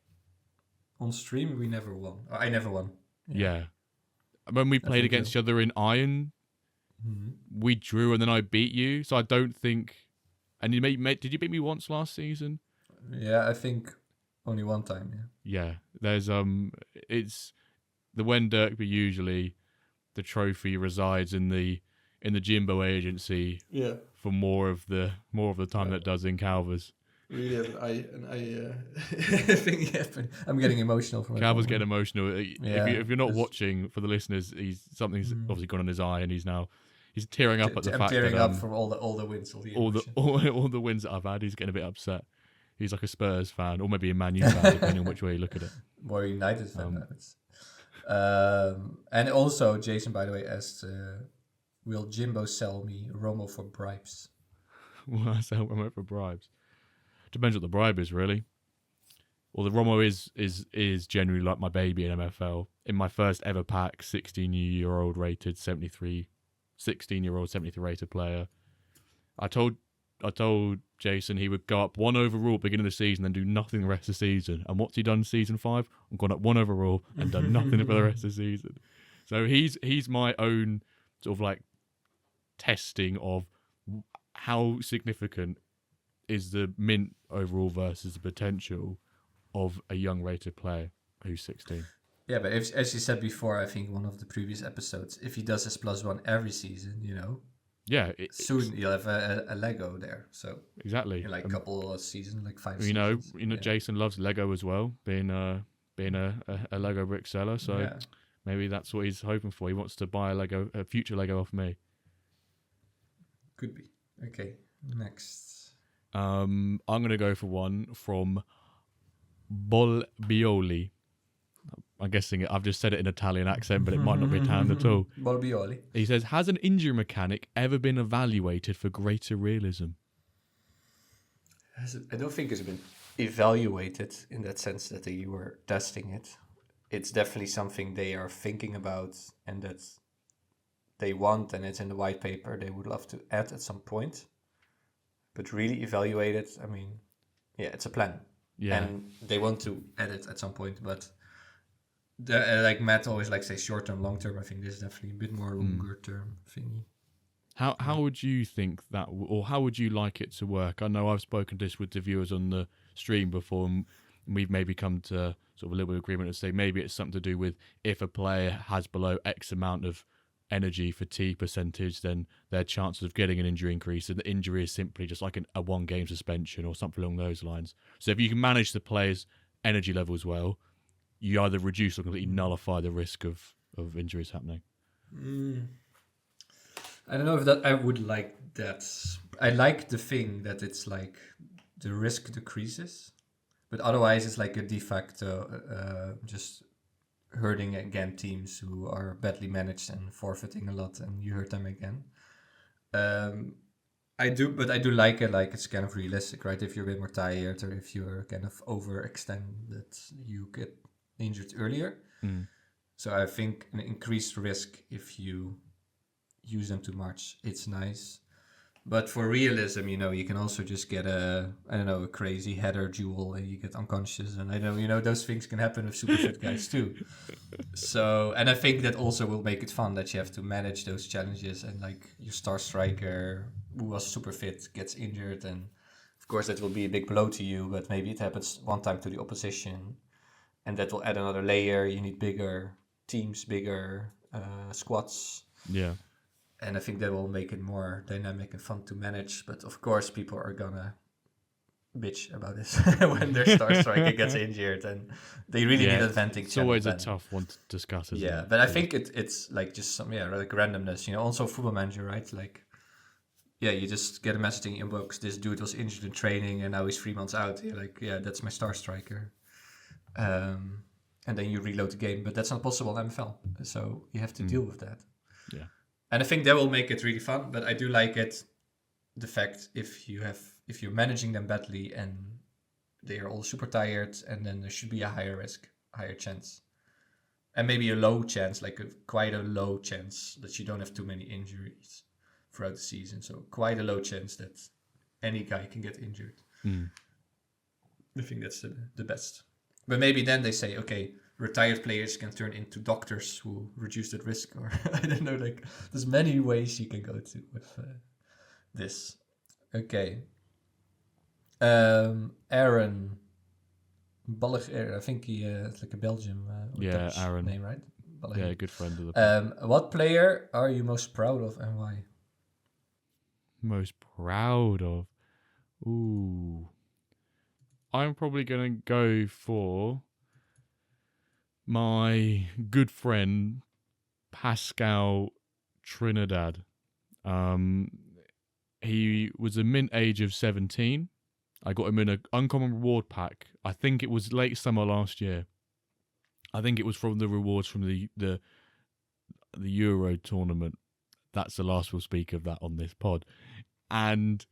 on stream we never won. I never won. Yeah. When we played against each other in Iron, we drew and then I beat you. So I don't think. And did you beat me once last season? Yeah, I think only one time. Yeah. There's it's the WenDirk, but usually the trophy resides in the Jimbo agency. Yeah. For more of the time that it does in Calva's. Really have I think I'm getting emotional from it. Calva's getting emotional. If you're not watching, for the listeners, something's obviously gone on his eye, and he's tearing up at the fact that tearing up from all the wins, all the wins that I've had. He's getting a bit upset. He's like a Spurs fan, or maybe a Man U fan, depending on which way you look at it. More United fan. And also, Jason, by the way, asked, "Will Jimbo sell me Romo for bribes?" Will I sell Romo for bribes? Depends what the bribe is, really. Well, the Romo is generally like my baby in MFL. In my first ever pack, 16-year-old rated 73, 16-year-old 73 rated player. I told Jason he would go up 1 overall at the beginning of the season and do nothing the rest of the season. And what's he done in season 5? I've gone up 1 overall and done nothing for the rest of the season. So he's my own sort of like testing of how significant is the mint overall versus the potential of a young rated player who's 16. Yeah, but as you said before, I think one of the previous episodes, if he does his +1 every season, yeah, soon you'll have a Lego there. So exactly, in like a couple of seasons, like 5 seasons. Yeah. Jason loves Lego as well, being a Lego brick seller. So maybe that's what he's hoping for. He wants to buy a future Lego off me. Could be. Okay, next. I'm gonna go for one from Bolbioli. I'm guessing I've just said it in Italian accent, but it might not be Italian at all. Bolbioli. He says, has an injury mechanic ever been evaluated for greater realism? I don't think it's been evaluated in that sense that they were testing it. It's definitely something they are thinking about and that they want, and it's in the white paper they would love to add at some point. But really evaluate it, I mean, yeah, it's a plan. Yeah. And they want to add it at some point, but like Matt always likes to say short term, long term. I think this is definitely a bit more longer term thingy. How would you think that, or how would you like it to work? I know I've spoken to this with the viewers on the stream before, and we've maybe come to sort of a little bit of agreement and say maybe it's something to do with if a player has below X amount of energy fatigue percentage, then their chances of getting an injury increase, and the injury is simply just like a 1-game suspension or something along those lines. So if you can manage the player's energy levels well, you either reduce or completely nullify the risk of injuries happening. I don't know if I would like that. I like the thing that it's like the risk decreases, but otherwise it's like a de facto just hurting again teams who are badly managed and forfeiting a lot, and you hurt them again. I do like it. Like it's kind of realistic, right? If you're a bit more tired, or if you're kind of overextended, you get injured earlier. So I think an increased risk if you use them too much, it's nice. But for realism, you can also just get a crazy header duel and you get unconscious. And I know, those things can happen with super fit guys too. So, and I think that also will make it fun that you have to manage those challenges. And like your star striker who was super fit gets injured. And of course that will be a big blow to you, but maybe it happens one time to the opposition. And that will add another layer. You need bigger teams, bigger squads. Yeah. And I think that will make it more dynamic and fun to manage. But of course, people are gonna bitch about this when their star striker gets injured, and they really need advantage. It's always a tough one to discuss, isn't it? But I think it's like just some like randomness. Also Football Manager, right? Like, you just get a message in your inbox. This dude was injured in training, and now he's 3 months out. You're like, that's my star striker. And then you reload the game, but that's not possible in MFL. So you have to deal with that. Yeah. And I think that will make it really fun. But I do like the fact if you're managing them badly and they are all super tired, and then there should be a higher risk, higher chance, and maybe a low chance, like quite a low chance that you don't have too many injuries throughout the season. So quite a low chance that any guy can get injured. I think that's the best. But maybe then they say, okay, retired players can turn into doctors who reduce that risk, or I don't know. Like, there's many ways you can go to with this. Okay. Aaron Ballig, I think it's like a Belgium Dutch Aaron name, right? Ballig. Yeah, good friend of the what player are you most proud of and why? Most proud of? Ooh. I'm probably going to go for my good friend Pascal Trinidad. He was a mint age of 17. I got him in an uncommon reward pack. I think it was late summer last year. I think it was from the rewards from the Euro tournament. That's the last we'll speak of that on this pod. And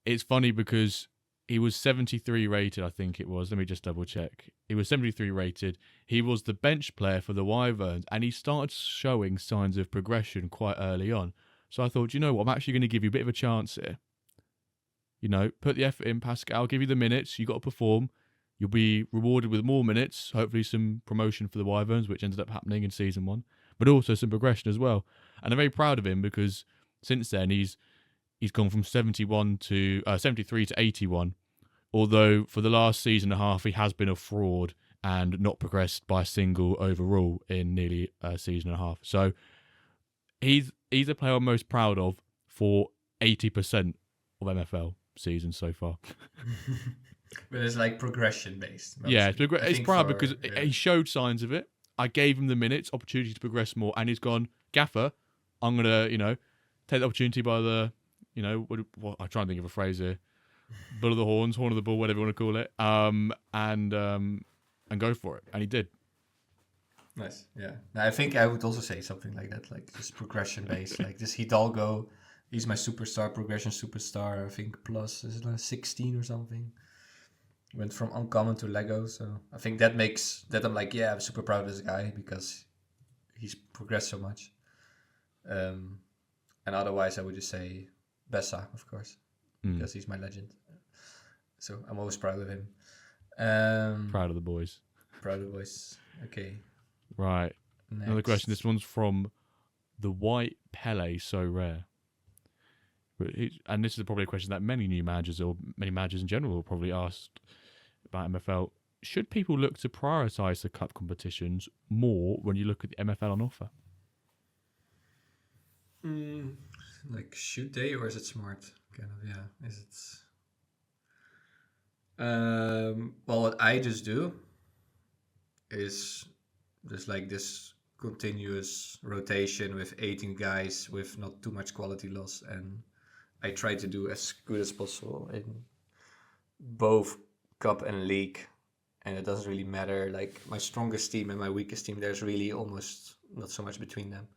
it's funny because he was 73 rated, I think it was. Let me just double check. He was 73 rated. He was the bench player for the Wyverns, and he started showing signs of progression quite early on. So I thought, you know what, I'm actually going to give you a bit of a chance here. Put the effort in, Pascal. I'll give you the minutes. You got to perform. You'll be rewarded with more minutes, hopefully some promotion for the Wyverns, which ended up happening in Season 1, but also some progression as well. And I'm very proud of him because since then he's gone from 73 to 81, although for the last season and a half he has been a fraud and not progressed by a single overall in nearly a season and a half. So he's a player I'm most proud of for 80% of MFL seasons so far. But it's like progression based. Yeah, it's proud because he showed signs of it. I gave him the minutes, opportunity to progress more, and he's gone, Gaffer, I'm going to, take the opportunity by the, I'm trying to think of a phrase here. Bull of the horns, horn of the bull, whatever you want to call it, and go for it. And he did. Nice, yeah. I think I would also say something like that, like just progression based. Like this Hidalgo, he's my progression superstar. I think plus is it like 16 or something. Went from uncommon to Lego, so I think that makes that I'm like, I'm super proud of this guy because he's progressed so much. And otherwise, I would just say Bessa, of course, because he's my legend. So I'm always proud of him. Proud of the boys. Proud of the boys. Okay. Right. Next. Another question. This one's from the White Pele, so rare. And this is probably a question that many new managers or many managers in general will probably ask about MFL. Should people look to prioritise the cup competitions more when you look at the MFL on offer? Like, should they, or is it smart? Kind of, yeah. Is it? Well, what I just do is just like this continuous rotation with 18 guys with not too much quality loss, and I try to do as good as possible in both cup and league, and it doesn't really matter. Like my strongest team and my weakest team, there's really almost not so much between them.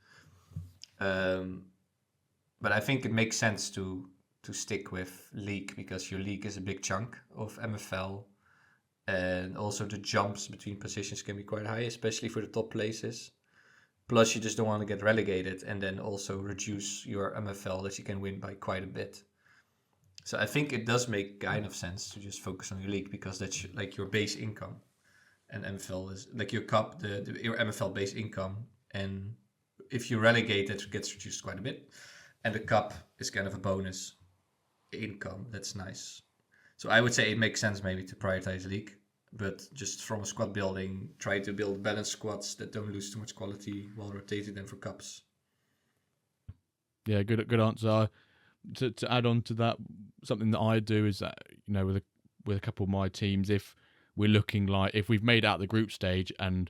But I think it makes sense to stick with league because your league is a big chunk of MFL, and also the jumps between positions can be quite high, especially for the top places. Plus, you just don't want to get relegated and then also reduce your MFL that you can win by quite a bit. So I think it does make kind of sense to just focus on your league, because that's like your base income, and MFL is like your cup, your MFL base income, and if you relegate, it gets reduced quite a bit, and the cup is kind of a bonus income. That's nice. So I would say it makes sense maybe to prioritize league, but just from a squad building, try to build balanced squads that don't lose too much quality while rotating them for cups. Yeah, good answer. To add on to that, something that I do is that, you know, with a couple of my teams, if we're looking like, if we've made out the group stage and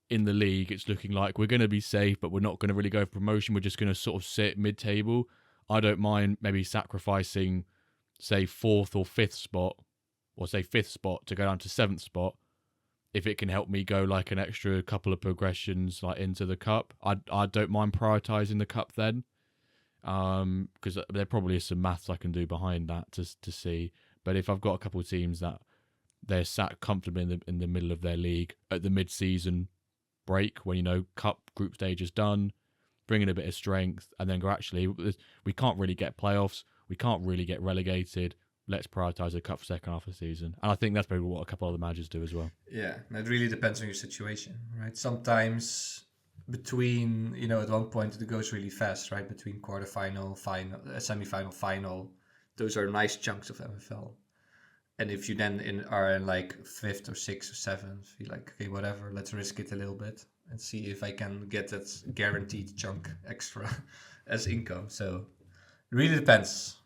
in the league it's looking like we're going to be safe, but we're not going to really go for promotion, we're just going to sort of sit mid-table, I don't mind maybe sacrificing, say, 4th or 5th spot, or say 5th spot to go down to 7th spot, if it can help me go like an extra couple of progressions like into the cup. I don't mind prioritising the cup then. Because there probably is some maths I can do behind that to see. But if I've got a couple of teams that they're sat comfortably in the middle of their league at the mid-season break, when, you know, cup group stage is done, bring in a bit of strength, and then go, actually, we can't really get playoffs, we can't really get relegated, let's prioritise the cup for second half of the season. And I think that's probably what a couple of the managers do as well. Yeah, and it really depends on your situation, right? Sometimes between, you know, at one point it goes really fast, right? Between quarterfinal, final, semi-final, final, those are nice chunks of MFL. And if you then are in like 5th or 6th or 7th, you're like, okay, whatever, let's risk it a little bit and see if I can get that guaranteed chunk extra as income. So it really depends.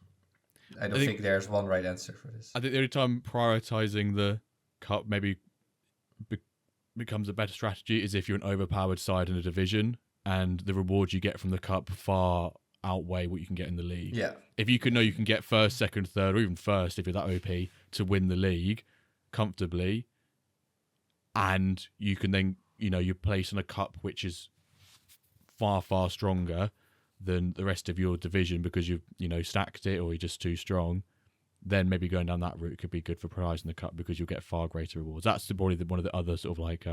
I don't think there's one right answer for this. I think the only time prioritizing the cup maybe becomes a better strategy is if you're an overpowered side in a division and the rewards you get from the cup far outweigh what you can get in the league. Yeah. If you can know you can get first, second, third, or even first if you're that OP to win the league comfortably, and you can then, you know, you place in a cup which is far, far stronger than the rest of your division because you've, you know, stacked it or you're just too strong, then maybe going down that route could be good for prizing the cup because you'll get far greater rewards. That's probably one of the other sort of like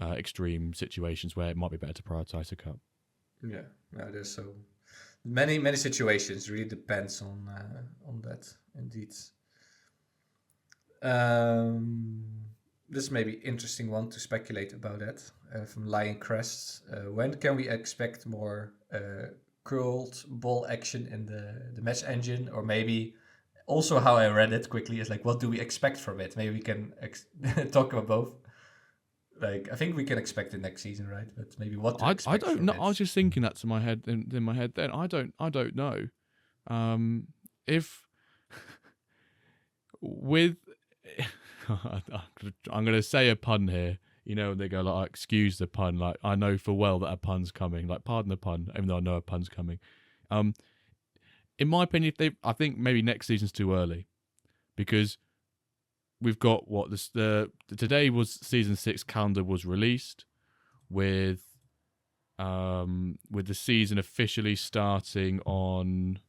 extreme situations where it might be better to prioritize the cup. Yeah, there's so many situations. Really depends on that indeed. This may be interesting one to speculate about that from Lion Crest. When can we expect more curled ball action in the match engine, or maybe? Also, how I read it quickly is like, what do we expect from it? Maybe we can talk about both. Like, I think we can expect it next season, right? But maybe what to expect. I don't know. I was just thinking that to my head in my head. Then I don't know. If with I'm gonna say a pun here. You know, they go like, excuse the pun. Like, I know for well that a pun's coming. Like, pardon the pun, even though I know a pun's coming. In my opinion, I think maybe next season's too early, because we've got today was season 6 calendar was released, with the season officially starting on.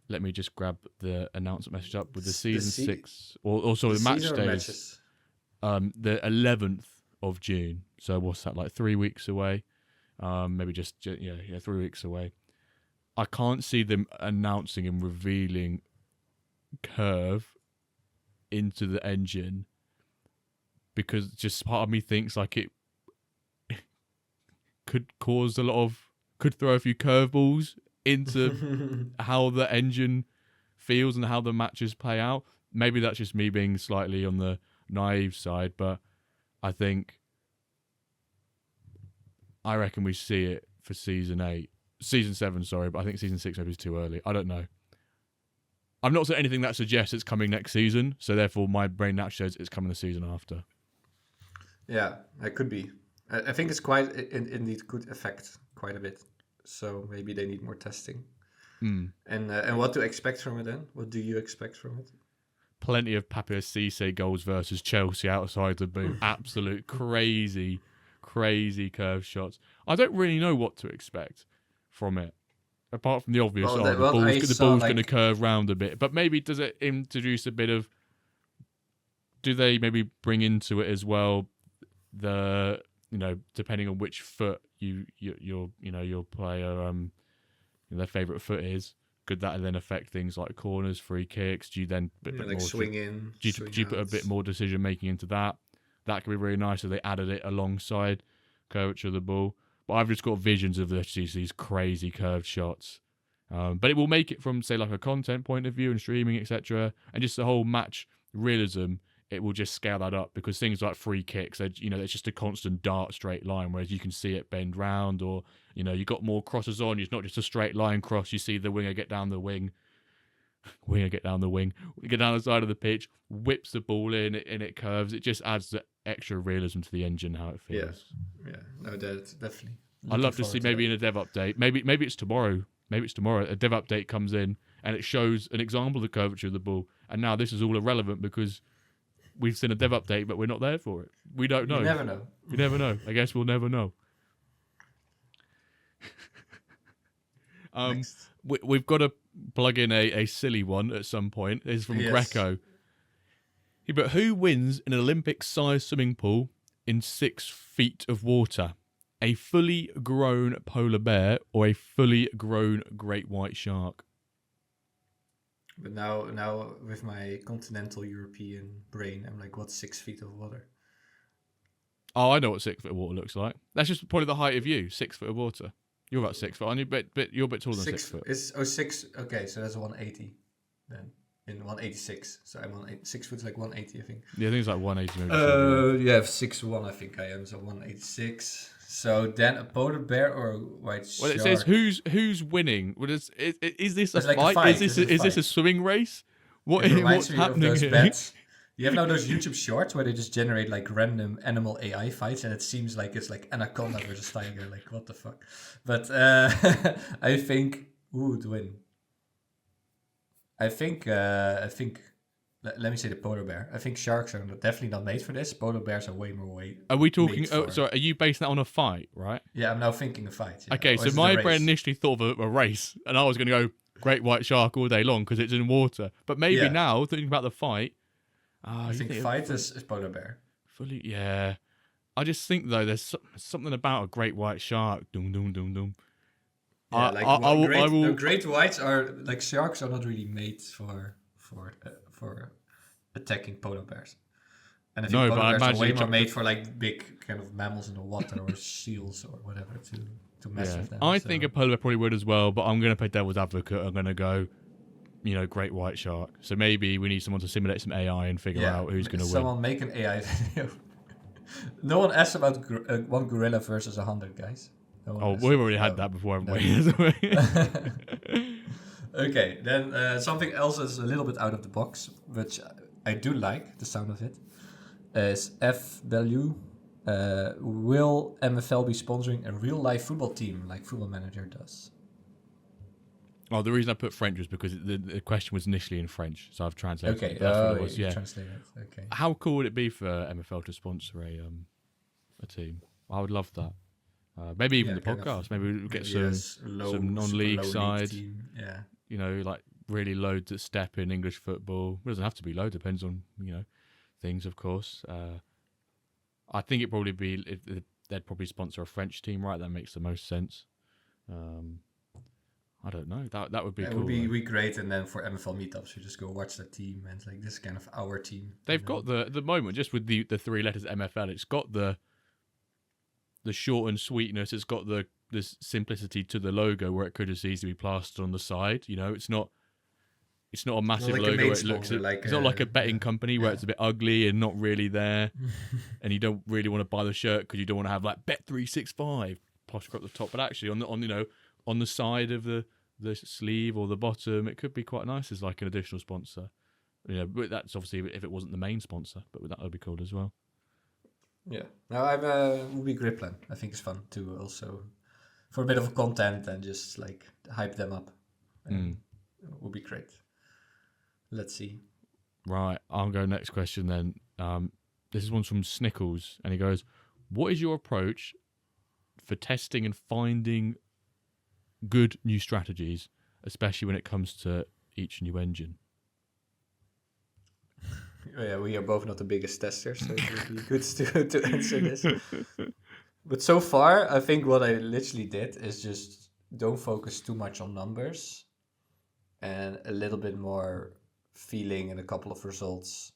Let me just grab the announcement message up with the season 6, or sorry, the match days. The 11th of June. So what's that, like 3 weeks away? Maybe just 3 weeks away. I can't see them announcing and revealing curve into the engine, because just part of me thinks like it could throw a few curveballs into how the engine feels and how the matches play out. Maybe that's just me being slightly on the naive side, but I reckon we see it for season 7, sorry, but I think season 6 maybe is too early. I don't know. I've not said anything that suggests it's coming next season, so therefore my brain naturally says it's coming the season after. Yeah, it could be. I think it's quite indeed could affect quite a bit. So maybe they need more testing. And what to expect from it then? What do you expect from it? Plenty of Papier Cisse goals versus Chelsea outside the boot. Absolute crazy curve shots. I don't really know what to expect from it, apart from the obvious. The ball's going to curve round a bit. But maybe does it introduce a bit of? Do they maybe bring into it as well the depending on which foot your player their favourite foot is, could that then affect things like corners, free kicks? Do you then swing in? Do you put a bit more decision making into that? That could be really nice if they added it alongside curvature of the ball. But I've just got visions of these crazy curved shots. But it will make it from, say, like a content point of view and streaming, etc., and just the whole match realism. It will just scale that up, because things like free kicks, it's just a constant dart straight line, whereas you can see it bend round, or you got more crosses on. It's not just a straight line cross. You see the winger get down the wing, get down the side of the pitch, whips the ball in, and it curves. It just adds the extra realism to the engine, how it feels. Yeah. No, that's definitely. I'd love to see maybe in a dev update. Maybe it's tomorrow. Maybe it's tomorrow. A dev update comes in and it shows an example of the curvature of the ball. And now this is all irrelevant because we've seen a dev update, but we're not there for it. We don't know. You never know. You never know. I guess we'll never know. We've got to plug in a silly one at some point. This is from Greco. Yeah, but who wins in an Olympic-sized swimming pool in 6 feet of water? A fully grown polar bear or a fully grown great white shark? But now with my continental European brain, I'm like, what's 6 feet of water? Oh, I know what 6 foot of water looks like. That's just probably the height of you, 6 foot of water. You're about 6 foot, aren't you? But you're a bit taller than 6 foot. Six. Okay, so that's 180 then. In 186. So I'm 6 foot, like 180, I think. Yeah, I think it's like 180 maybe. Yeah, 6'1", I think I am. So 186. So then a polar bear or a white shark? Well, it says who's winning. Well, is this a like fight? a fight? Is this a swimming race? What's happening here? Bets. You have now those YouTube shorts where they just generate like random animal AI fights, and it seems like it's like anaconda versus tiger. Like, what the fuck? But I think who would win? I think. Let me say the polar bear. I think sharks are definitely not made for this. Polar bears are way more weight. Are we talking? Oh, sorry. Are you basing that on a fight, right? Yeah, I'm now thinking a fight. Yeah. Okay, so my brain initially thought of a race, and I was going to go great white shark all day long because it's in water. But maybe now thinking about the fight, I think fight is polar bear. Fully, yeah. I just think though, there's something about a great white shark. Doom, doom, doom, doom. Yeah, great whites are like sharks are not really made for attacking polar bears. And I think polar bears are way more made for like big kind of mammals in the water or seals or whatever to mess with them. I think a polar bear probably would as well, but I'm going to play devil's advocate. I'm going to go, great white shark. So maybe we need someone to simulate some AI and figure out who's going to win. Someone make an AI video. No one asked about one gorilla versus 100 guys. We've already had that before, haven't we? Okay, then something else is a little bit out of the box, which I do like the sound of it, is F-value. Will MFL be sponsoring a real-life football team like Football Manager does? Oh, the reason I put French was because the question was initially in French, so I've translated it. Okay, That's what it was. Yeah. Translated. Okay. How cool would it be for MFL to sponsor a team? I would love that. Maybe even the podcast. Maybe we'll get some non-league side. Team. Yeah. Like really low to step in English football. It doesn't have to be low. Depends on things, of course. I think it'd probably be they'd probably sponsor a French team, right? That makes the most sense. I don't know. That would be cool. It would be great. And then for MFL meetups, you just go watch that team and like this is kind of our team. They've got the moment just with the 3 letters MFL. It's got the short and sweetness. It's got the simplicity to the logo where it could just easily be plastered on the side. It's not a massive logo. It's not like a betting company where it's a bit ugly and not really there, and you don't really want to buy the shirt because you don't want to have like Bet365 plastered up the top. But actually, on the side of the sleeve or the bottom, it could be quite nice as like an additional sponsor. But that's obviously if it wasn't the main sponsor. But that would be cool as well. Yeah. Now would be a great plan. I think it's fun to also for a bit of content and just like hype them up. It would be great. Let's see. Right, I'll go next question then. This is one from Snickles, and he goes, "What is your approach for testing and finding good new strategies, especially when it comes to each new engine?" Yeah, we are both not the biggest testers, so it would be good to answer this. But so far, I think what I literally did is just don't focus too much on numbers and a little bit more feeling and a couple of results.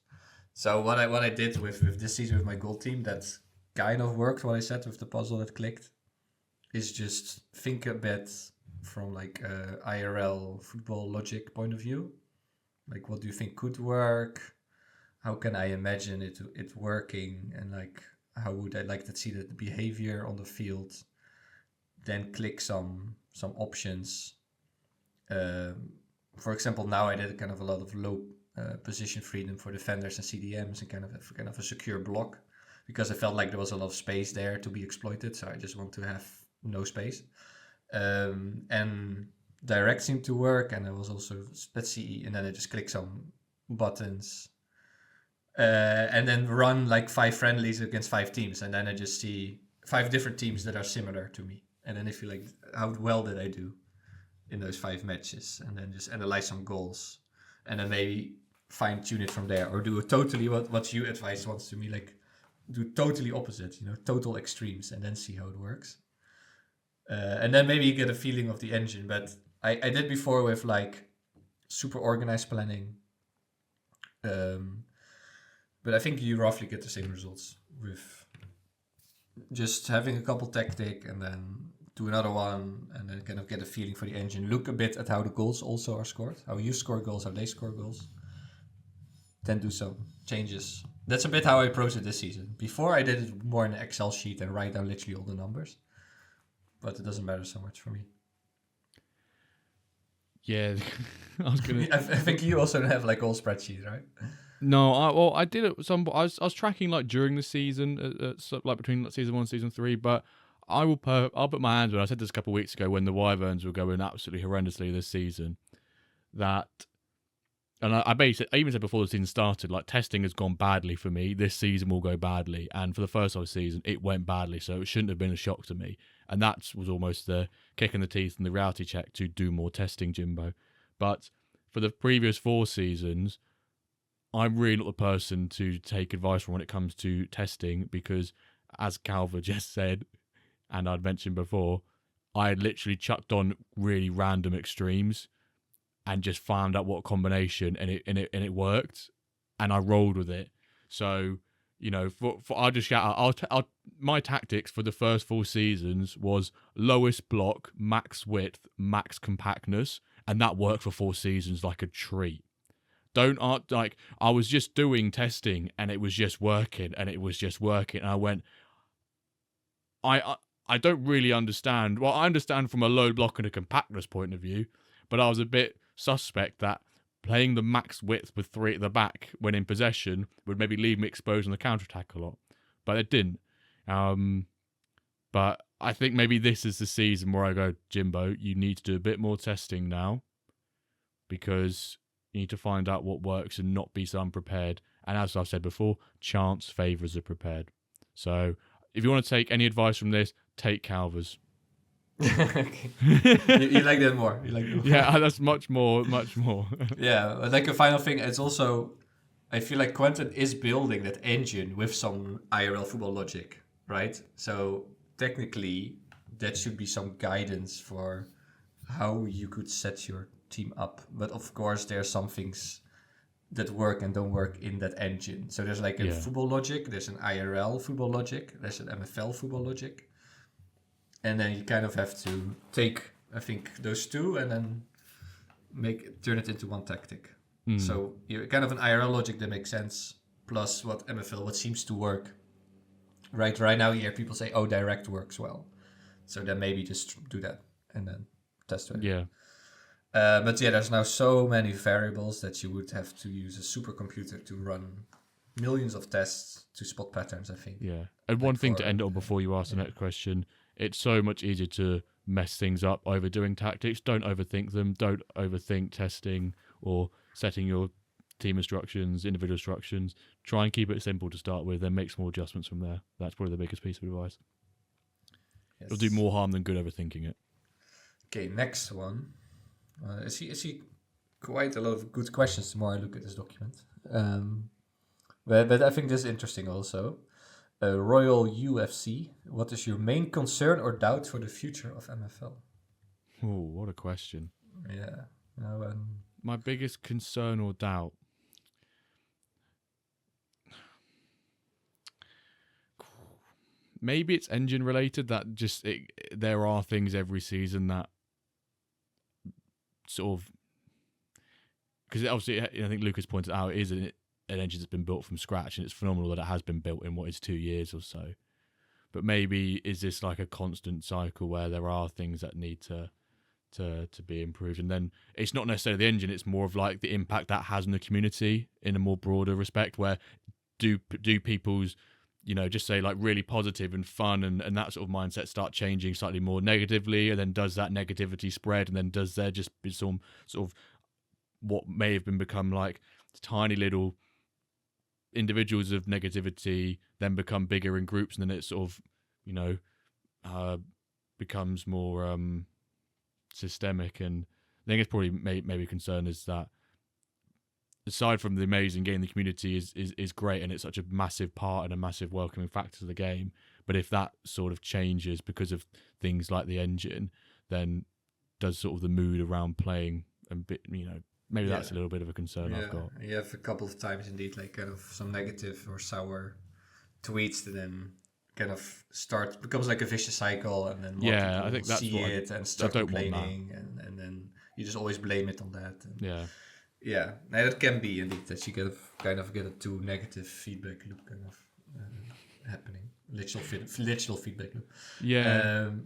So what I did with this season with my goal team that kind of worked. What I said with the puzzle that clicked is just think a bit from like a IRL football logic point of view. Like, what do you think could work? How can I imagine it working? And like, how would I like to see the behavior on the field? Then click some options. For example, now I did kind of a lot of low position freedom for defenders and CDMs and kind of a secure block because I felt like there was a lot of space there to be exploited. So I just want to have no space. And direct seemed to work, and I was also let's see, and then I just click some buttons, and then run like 5 friendlies against 5 teams, and then I just see 5 different teams that are similar to me, and then if you like, how well did I do in those 5 matches, and then just analyze some goals, and then maybe fine tune it from there, or do a totally what you advise once to me, like do totally opposite, total extremes, and then see how it works. And then maybe you get a feeling of the engine. But I did before with like super organized planning. But I think you roughly get the same results with just having a couple tactic and then do another one and then kind of get a feeling for the engine. Look a bit at how the goals also are scored, how you score goals, how they score goals. Then do some changes. That's a bit how I approached it this season. Before I did it more in an Excel sheet and write down literally all the numbers. But it doesn't matter so much for me. Yeah, I was gonna. I think you also don't have like all spreadsheets, right? No, I did it. I was tracking like during the season, like between season 1 and season 3. But I'll put my hands on. I said this a couple of weeks ago when the Wyverns were going absolutely horrendously this season. That, and I even said before the season started, like testing has gone badly for me. This season will go badly, and for the first half of the season, it went badly. So it shouldn't have been a shock to me. And that was almost the kick in the teeth and the reality check to do more testing, Jimbo. But for the previous 4 seasons, I'm really not the person to take advice from when it comes to testing because, as Calva just said, and I'd mentioned before, I had literally chucked on really random extremes and just found out what combination and it worked, and I rolled with it. So, I'll just shout out. My tactics for the first 4 seasons was lowest block, max width, max compactness, and that worked for 4 seasons like a treat. I was just doing testing and it was just working and I went, I don't really understand. Well, I understand from a low block and a compactness point of view, but I was a bit suspect that playing the max width with 3 at the back when in possession would maybe leave me exposed on the counter-attack a lot. But it didn't. But I think maybe this is the season where I go, Jimbo, you need to do a bit more testing now because you need to find out what works and not be so unprepared. And as I've said before, chance favours the prepared. So if you want to take any advice from this, take Calva's. You like that more. You like that more. Yeah, that's much more. Yeah, like a final thing, it's also, I feel like Quentin is building that engine with some IRL football logic, right? So technically, that should be some guidance for how you could set your team up. But of course, there are some things that work and don't work in that engine. So there's like a football logic, there's an IRL football logic, there's an MFL football logic. And then you kind of have to take, I think, those 2 and then turn it into one tactic. So you kind of an IRL logic that makes sense, plus what seems to work. Right now you hear people say, oh, direct works well. So then maybe just do that and then test it. Yeah. But yeah, there's now so many variables that you would have to use a supercomputer to run millions of tests to spot patterns, I think. Yeah. And one thing to end on before you ask the next question, it's so much easier to mess things up overdoing tactics. Don't overthink them. Don't overthink testing or setting your team instructions, individual instructions. Try and keep it simple to start with, then make small adjustments from there. That's probably the biggest piece of advice. Yes. It'll do more harm than good overthinking it. Okay, next one. I see quite a lot of good questions the more I look at this document. But I think this is interesting also. Royal UFC. What is your main concern or doubt for the future of MFL? Oh, what a question. Yeah. My biggest concern or doubt. Maybe it's engine related. That just there are things every season that sort of, because obviously I think Lucas pointed out it is an engine that's been built from scratch, and it's phenomenal that it has been built in what is 2 years or so. But maybe is this like a constant cycle where there are things that need to be improved, and then it's not necessarily the engine, it's more of like the impact that has on the community in a more broader respect, where do people's, just say like really positive and fun and that sort of mindset start changing slightly more negatively, and then does that negativity spread, and then does there just be some sort of what may have become like tiny little individuals of negativity then become bigger in groups, and then it sort of becomes more systemic. And I think it's probably maybe concern is that aside from the amazing game, the community is great, and it's such a massive part and a massive welcoming factor to the game. But if that sort of changes because of things like the engine, then does sort of the mood around playing and maybe that's a little bit of a concern I've got. You have a couple of times indeed like kind of some negative or sour tweets that then kind of becomes like a vicious cycle, and then more people I think that's see it and start complaining, and then you just always blame it on that. And that can be indeed that you kind of get a too negative feedback loop kind of happening. Literal feedback loop.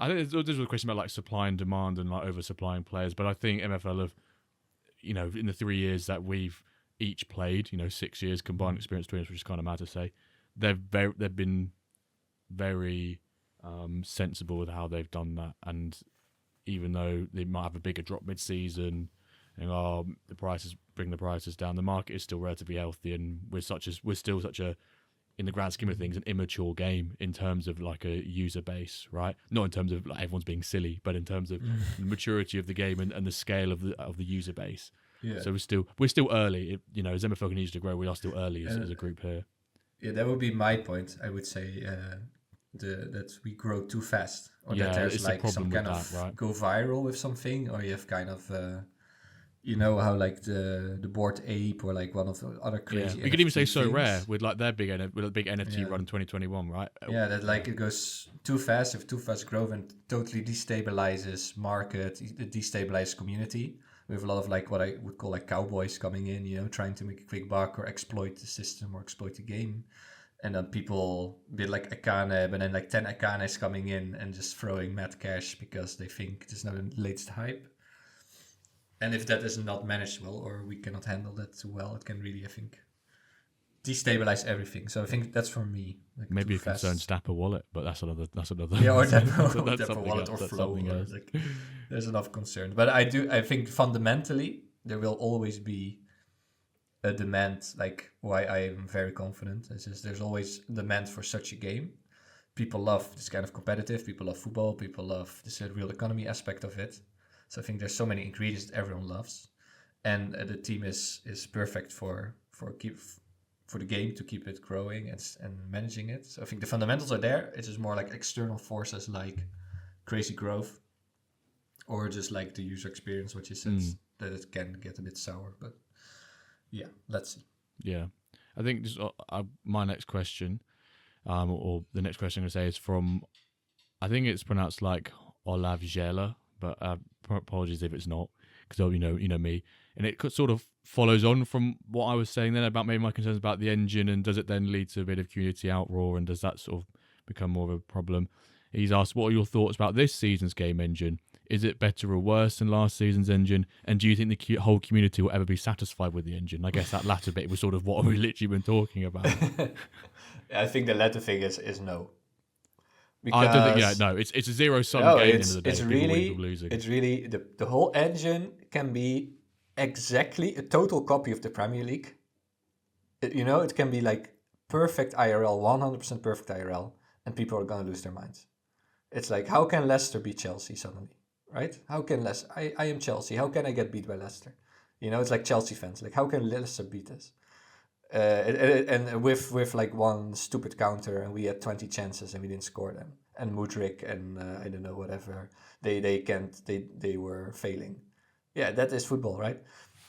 I think there's a question about like supply and demand and like oversupplying players, but I think MFL have, in the 3 years that we've each played, 6 years combined experience between us, which is kind of mad to say, they've been very sensible with how they've done that. And even though they might have a bigger drop mid-season, the prices bring the prices down, the market is still relatively healthy, and we're still such a, in the grand scheme of things, an immature game in terms of like a user base, right? Not in terms of like everyone's being silly, but in terms of the maturity of the game and the scale of the user base. Yeah. So we're still early. As MFL continues to grow, we are still early as a group here. Yeah, that would be my point. I would say that we grow too fast, or that there's like some kind of go viral with something, or you have kind of. How like the Bored Ape or like one of the other crazy. You could even say So Rare with like their big NFT run in 2021, right? Yeah, that like it goes too fast, with too fast growth, and totally destabilizes market, it destabilizes community. We have a lot of like what I would call like cowboys coming in, trying to make a quick buck or exploit the system or exploit the game. And then people did like Akane, but then like 10 Akanes coming in and just throwing mad cash because they think there's no latest hype. And if that is not managed well, or we cannot handle that too well, it can really, I think, destabilize everything. So I think that's for me. Like maybe a concern Dapper Wallet, but that's another. Yeah, or Dapper Wallet or Flow. Or like, there's enough concern, but I think fundamentally there will always be a demand. Like why I am very confident is there's always demand for such a game. People love this kind of competitive. People love football. People love this real economy aspect of it. So I think there's so many ingredients that everyone loves, and the team is perfect for the game to keep it growing and managing it. So I think the fundamentals are there. It's just more like external forces like crazy growth, or just like the user experience, which is that it can get a bit sour. But yeah, let's see. Yeah, I think just my next question, or the next question I'm gonna say is from, I think it's pronounced like Olav Gela, but apologies if it's not, because you know me, and it sort of follows on from what I was saying then about maybe my concerns about the engine, and does it then lead to a bit of community outroar, and does that sort of become more of a problem? He's asked, what are your thoughts about this season's game engine? Is it better or worse than last season's engine? And do you think the whole community will ever be satisfied with the engine? I guess that latter bit was sort of what we've literally been talking about. I think the latter thing is no. Because, I don't think, no, it's a zero-sum game at the end of the day. It's really the whole engine can be exactly a total copy of the Premier League. It can be like perfect IRL, 100% perfect IRL, and people are going to lose their minds. It's like, how can Leicester beat Chelsea suddenly, right? How can Leicester? I am Chelsea. How can I get beat by Leicester? It's like Chelsea fans. Like, how can Leicester beat us? and with like one stupid counter, and we had 20 chances and we didn't score them. And Mudryk and I don't know, whatever, they were failing. Yeah, that is football, right?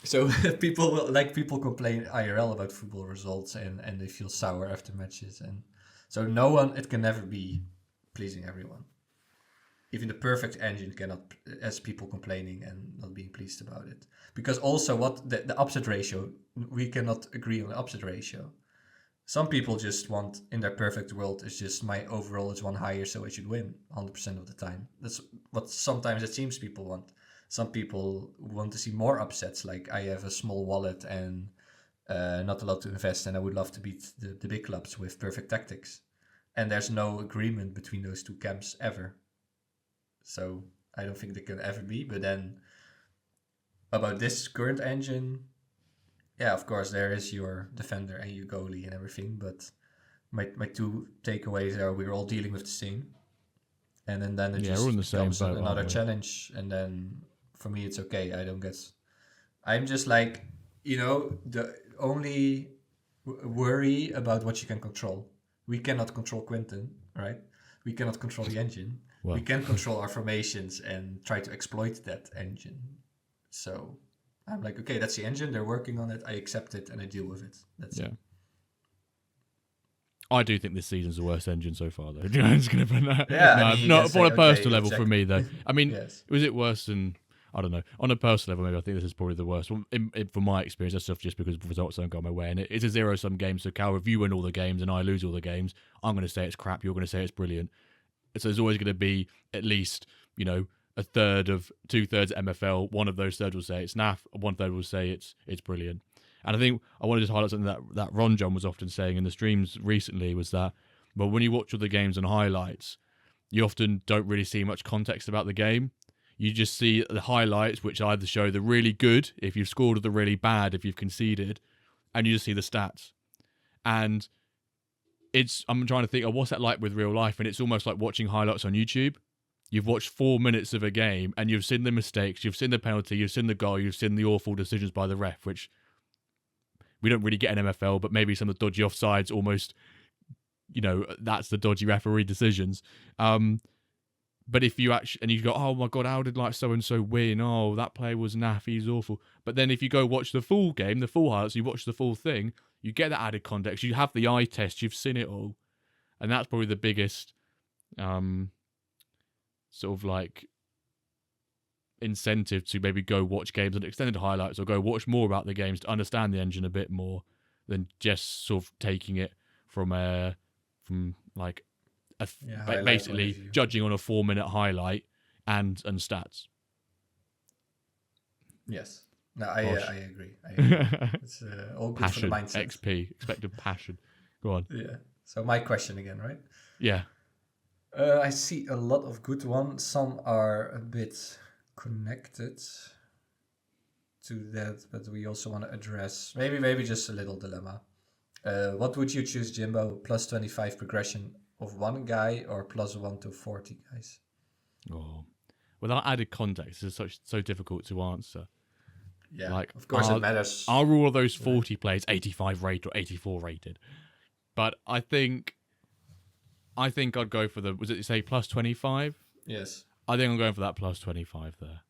So people complain IRL about football results, and they feel sour after matches, and so it can never be pleasing everyone. Even the perfect engine cannot, as people complaining and not being pleased about it. Because also the upset ratio, we cannot agree on the upset ratio. Some people just want, in their perfect world, is just my overall is one higher, so I should win 100% of the time. That's what sometimes it seems people want. Some people want to see more upsets, like I have a small wallet and not a lot to invest, and I would love to beat the big clubs with perfect tactics. And there's no agreement between those two camps ever. So I don't think there can ever be. But then about this current engine, yeah, of course there is your defender and your goalie and everything. But my two takeaways are we're all dealing with the same, and then it just becomes another challenge. And then for me it's okay. I'm just like, the only worry about what you can control. We cannot control Quinten, right? We cannot control the engine. Well, we can control our formations and try to exploit that engine. So I'm like, okay, that's the engine. They're working on it. I accept it and I deal with it. That's it. I do think this season's the worst engine so far, though. I'm just going to put that. Yeah, not on a personal level for me, though. I mean, yes. Was it worse than... I don't know. On a personal level, maybe I think this is probably the worst. From my experience, that's just because results don't go my way. And it's a zero-sum game, so Cal, if you win all the games and I lose all the games, I'm going to say it's crap, you're going to say it's brilliant. So there's always going to be at least, a third of 2/3 MFL. One of those thirds will say it's naff, 1/3 will say it's brilliant. And I think I want to just highlight something that Ron John was often saying in the streams recently was that, well, when you watch all the games and highlights, you often don't really see much context about the game. You just see the highlights, which either show the really good, if you've scored, or the really bad, if you've conceded, and you just see the stats. And I'm trying to think of what's that like with real life, and it's almost like watching highlights on YouTube. You've watched 4 minutes of a game, and you've seen the mistakes, you've seen the penalty, you've seen the goal, you've seen the awful decisions by the ref, which we don't really get in MFL, but maybe some of the dodgy offsides almost, that's the dodgy referee decisions. But if you actually, and you go, oh my God, how did like so-and-so win? Oh, that player was naff, he's awful. But then if you go watch the full game, the full highlights, you watch the full thing, you get that added context, you have the eye test, you've seen it all. And that's probably the biggest sort of like incentive to maybe go watch games and extended highlights or go watch more about the games to understand the engine a bit more than just sort of taking it from basically judging on a 4-minute highlight and stats. Yes. No, I agree. It's all good passion, for the mindset. XP, expected passion. Go on. Yeah. So my question again, right? Yeah. I see a lot of good ones. Some are a bit connected to that, but we also want to address maybe just a little dilemma. What would you choose, Jimbo? Plus 25 progression of one guy or plus 1 to 40 guys? Oh, without added context, it's so difficult to answer. Yeah, like, of course it matters. Are all of those 40 players 85 rated or 84 rated? But I think I'd go for was it say plus 25? Yes. I think I'm going for that plus 25 there.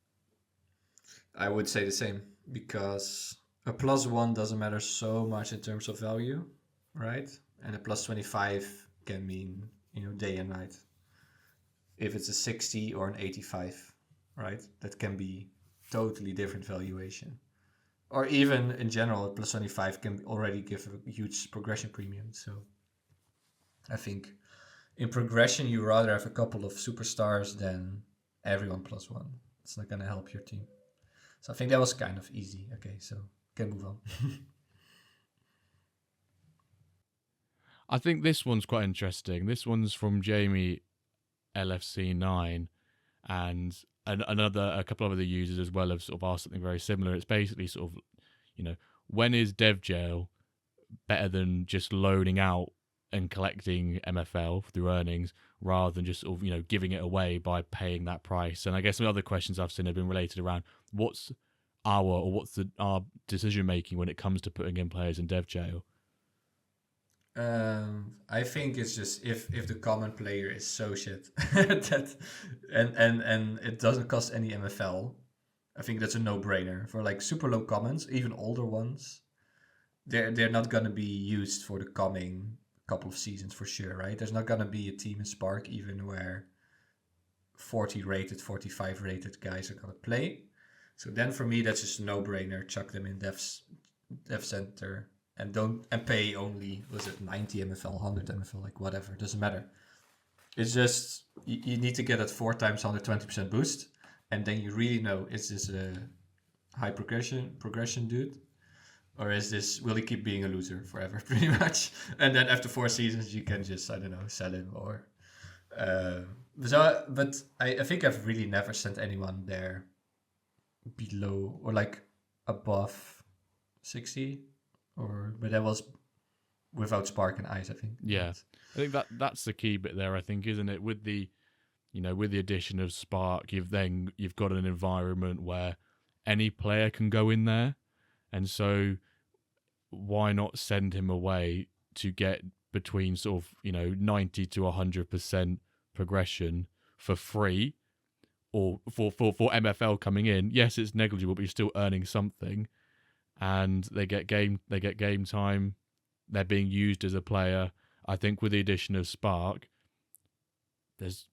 I would say the same, because a plus 1 doesn't matter so much in terms of value, right? And a plus 25 can mean, day and night. If it's a 60 or an 85, right? That can be totally different valuation. Or even in general, a plus 25 can already give a huge progression premium. So I think in progression, you rather have a couple of superstars than everyone plus 1. It's not going to help your team. So I think that was kind of easy. Okay, so can move on. I think this one's quite interesting. This one's from Jamie LFC9 and a couple of other users as well have sort of asked something very similar. It's basically sort of, when is dev jail better than just loaning out and collecting MFL through earnings rather than just sort of, giving it away by paying that price? And I guess some other questions I've seen have been related around what's our decision making when it comes to putting in players in dev jail. I think it's just if the common player is so shit that and it doesn't cost any MFL, I think that's a no-brainer for like super low commons, even older ones. They're not gonna be used for the coming couple of seasons for sure, right? There's not gonna be a team in Spark even where 40 rated, 45 rated guys are gonna play. So then for me that's just a no-brainer. Chuck them in dev center and don't and pay only, was it 90 MFL, 100 MFL, like whatever, doesn't matter. It's just you need to get that 4 times 120% boost, and then you really know, is this a high progression dude, or is this, will he keep being a loser forever pretty much? And then after 4 seasons you can just, I don't know, sell him or but I think I've really never sent anyone there below or like above 60, but that was without Spark and Ice, I think. Yeah, I think that's the key bit there. I think, isn't it? With the addition of Spark, you've got an environment where any player can go in there, and so why not send him away to get between sort of 90 to 100% progression for free, or for MFL coming in. Yes, it's negligible, but you're still earning something, and they get game time. They're being used as a player. I think with the addition of Spark, there's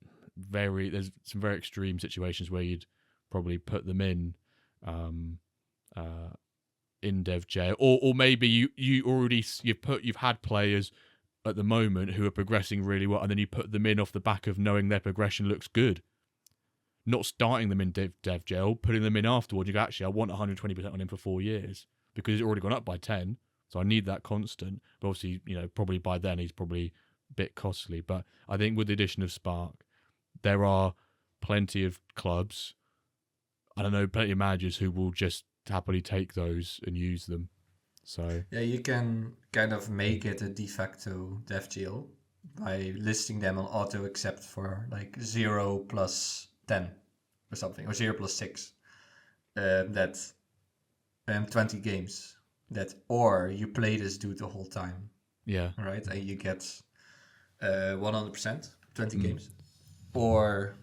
some very extreme situations where you'd probably put them in dev jail, or maybe you've had players at the moment who are progressing really well, and then you put them in off the back of knowing their progression looks good. Not starting them in dev jail, putting them in afterwards. You go, actually, I want 120% on him for 4 years because he's already gone up by 10, so I need that constant. But obviously, probably by then he's probably a bit costly. But I think with the addition of Spark, there are plenty of clubs, I don't know, plenty of managers who will just happily take those and use them. So yeah, you can kind of make it a de facto dev jail by listing them on auto accept for like 0 plus 10 or something, or 0 plus 6. That 20 games. That, or you play this dude the whole time. Yeah. Right? And you get 100%, 20 games. Or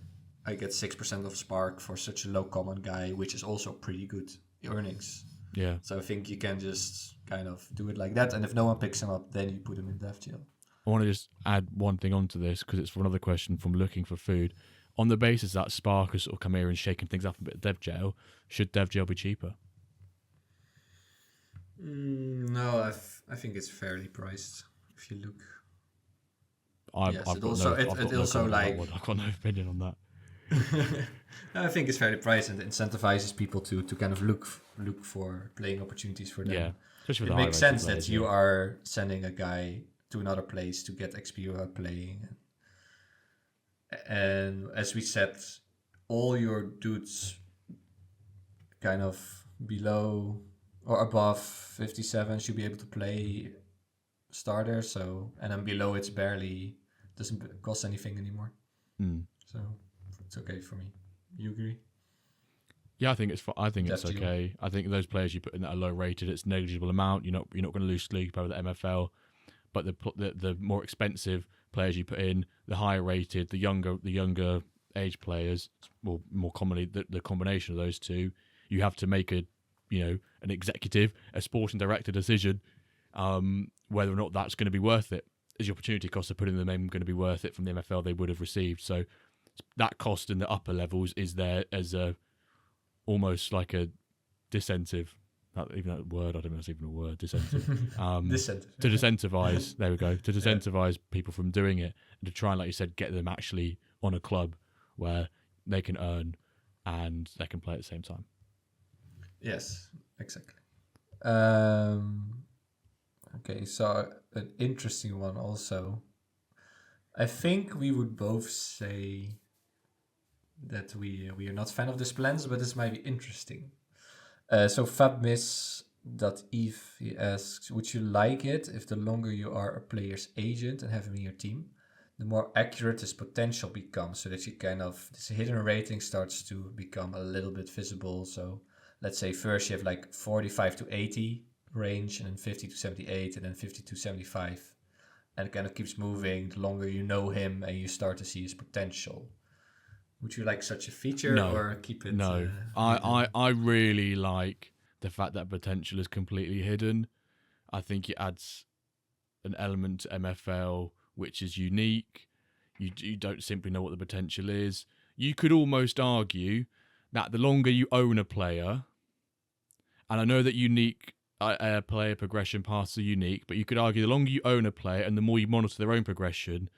I get 6% of Spark for such a low common guy, which is also pretty good earnings. Yeah. So I think you can just kind of do it like that. And if no one picks him up, then you put him in dev jail. I want to just add one thing onto this because it's another question from Looking for Food. On the basis that Spark has sort of come here and shaken things up a bit at dev jail, should dev jail be cheaper? No, I think it's fairly priced if you look. I've got no opinion on that. I think it's fairly priced and incentivizes people to kind of look for playing opportunities for them. Yeah, it makes sense that you are sending a guy to another place to get XP without playing. And as we said, all your dudes kind of below or above 57 should be able to play starter. So, and then below it's barely, doesn't cost anything anymore. So it's okay for me. You agree? Yeah, I think it's okay. I think those players you put in that are low rated, it's negligible amount. You're not going to lose sleep over the MFL, but the more expensive players you put in, the higher rated, the younger age players, or more commonly the combination of those two, you have to make an executive, a sporting director decision whether or not that's going to be worth it. Is the opportunity cost of putting them in going to be worth it from the MFL they would have received? So that cost in the upper levels is there as almost like a disincentive. Even that word, I don't know if it's even a word, disincentive. To disincentivize, there we go, to disincentivize people from doing it, and to try and, like you said, get them actually on a club where they can earn and they can play at the same time. Yes, exactly. Okay, so an interesting one also. I think we would both say that we are not fan of this plans, but this might be interesting. So fabmiss.eve, he asks, would you like it if the longer you are a player's agent and have him in your team, the more accurate his potential becomes, so that you this hidden rating starts to become a little bit visible. So let's say first you have like 45 to 80 range, and then 50 to 78, and then 50 to 75. and it kind of keeps moving the longer you know him and you start to see his potential. Would you like such a feature or keep it? No, I really like the fact that potential is completely hidden. I think it adds an element to MFL which is unique. You don't simply know what the potential is. You could almost argue that the longer you own a player, and I know that unique player progression paths are unique, but you could argue the longer you own a player and the more you monitor their own progression,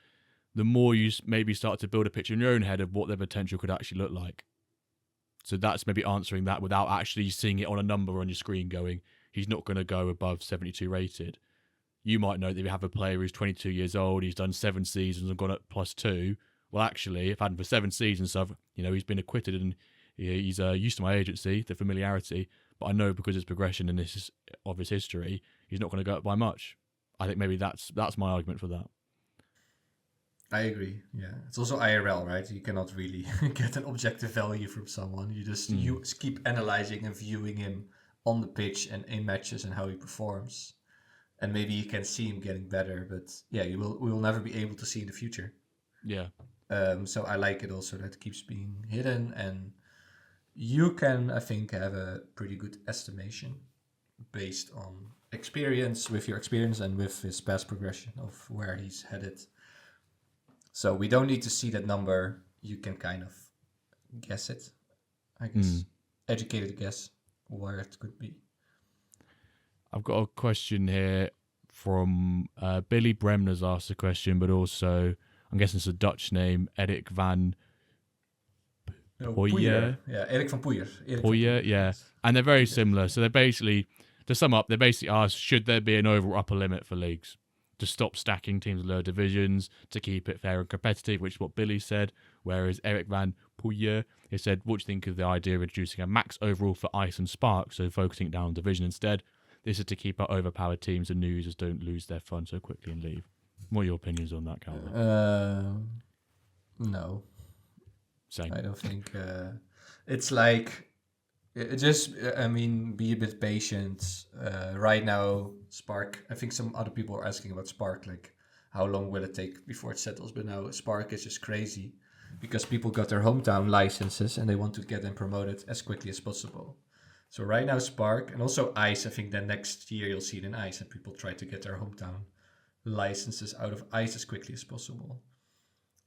the more you maybe start to build a picture in your own head of what their potential could actually look like. So that's maybe answering that without actually seeing it on a number on your screen going, he's not going to go above 72 rated. You might know that if you have a player who's 22 years old, he's done 7 seasons and gone up +2. Well, actually, if I had him for 7 seasons, so he's been acquitted and he's used to my agency, the familiarity. But I know because his progression and his history, he's not going to go up by much. I think maybe that's my argument for that. I agree. Yeah, it's also IRL, right? You cannot really get an objective value from someone. You just keep analyzing and viewing him on the pitch and in matches and how he performs. And maybe you can see him getting better, but yeah, we will never be able to see in the future. Yeah. So I like it also that it keeps being hidden, and you can, I think, have a pretty good estimation based on experience, with your experience and with his past progression of where he's headed. So we don't need to see that number. You can kind of guess it, I guess. Educated guess where it could be. I've got a question here from Billy Bremner's asked a question, but also, I'm guessing it's a Dutch name, Erik van Pooijer. Yeah, Erik van Pooijer. Pooijer, yeah. And they're very similar. So they're basically, to sum up, they basically asked, should there be an overall upper limit for leagues to stop stacking teams in lower divisions, to keep it fair and competitive, which is what Billy said, whereas Erik van Pooijer, he said, what do you think of the idea of introducing a max overall for Ice and Spark, so focusing it down on division instead? This is to keep out overpowered teams and new users don't lose their fun so quickly and leave. What are your opinions on that, Calva? No. Same. I don't think... it's like... be a bit patient. Right now, Spark... I think some other people are asking about Spark, like, how long will it take before it settles? But now Spark is just crazy because people got their hometown licenses and they want to get them promoted as quickly as possible. So right now Spark and also Ice, I think then next year you'll see it in Ice and people try to get their hometown licenses out of Ice as quickly as possible.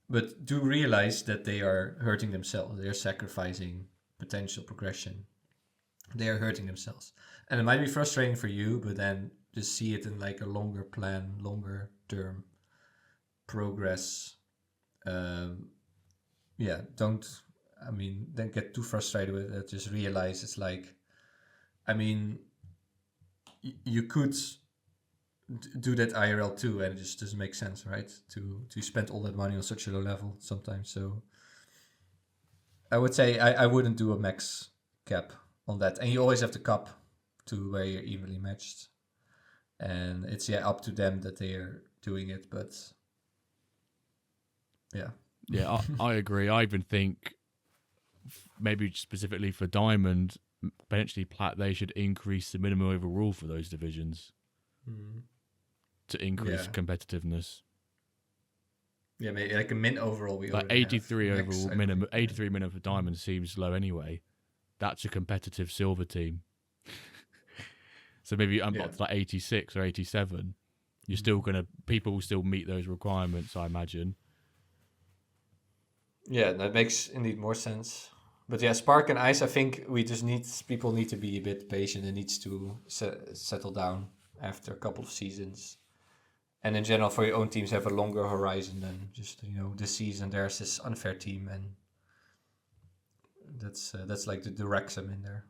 But do realize that they are hurting themselves. They're sacrificing potential progression. They are hurting themselves. And it might be frustrating for you, but then just see it in like a longer plan, longer term progress. Don't get too frustrated with it. Just realize it's like, you could do that IRL too, and it just doesn't make sense, right? To spend all that money on such a low level sometimes. So I would say I wouldn't do a max cap on that. And you always have the cap to where you're evenly matched. And it's up to them that they are doing it, but yeah. Yeah, I agree. I even think maybe specifically for Diamond, potentially Plat, they should increase the minimum overall for those divisions to increase competitiveness. Yeah, maybe like a min overall. We like 83 overall minimum. 83 minimum for Diamond seems low anyway. That's a competitive silver team. So maybe I'm up to like 86 or 87. You're still people will still meet those requirements, I imagine. Yeah, that makes indeed more sense. But yeah, Spark and Ice, I think people need to be a bit patient and needs to settle down after a couple of seasons. And in general, for your own teams, have a longer horizon than just, this season there's this unfair team, and that's like the Wrexham in there.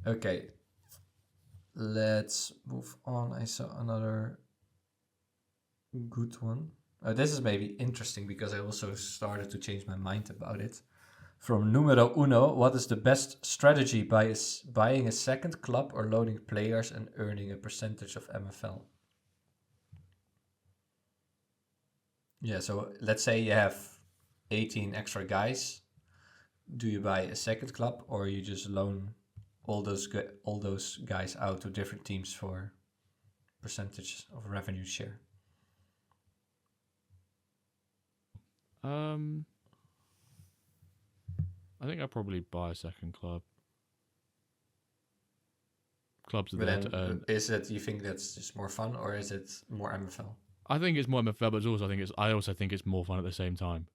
Okay, let's move on. I saw another good one. This is maybe interesting because I also started to change my mind about it. From Numero Uno, what is the best strategy by buying a second club or loading players and earning a percentage of MFL? Yeah, so let's say you have 18 extra guys. Do you buy a second club or you just loan all those guys out to different teams for percentage of revenue share? I think I'd probably buy a second club. Clubs are But there then, to earn. is it, you think that's just more fun, or is it more MFL? I think it's more MFL, but I also think it's more fun at the same time.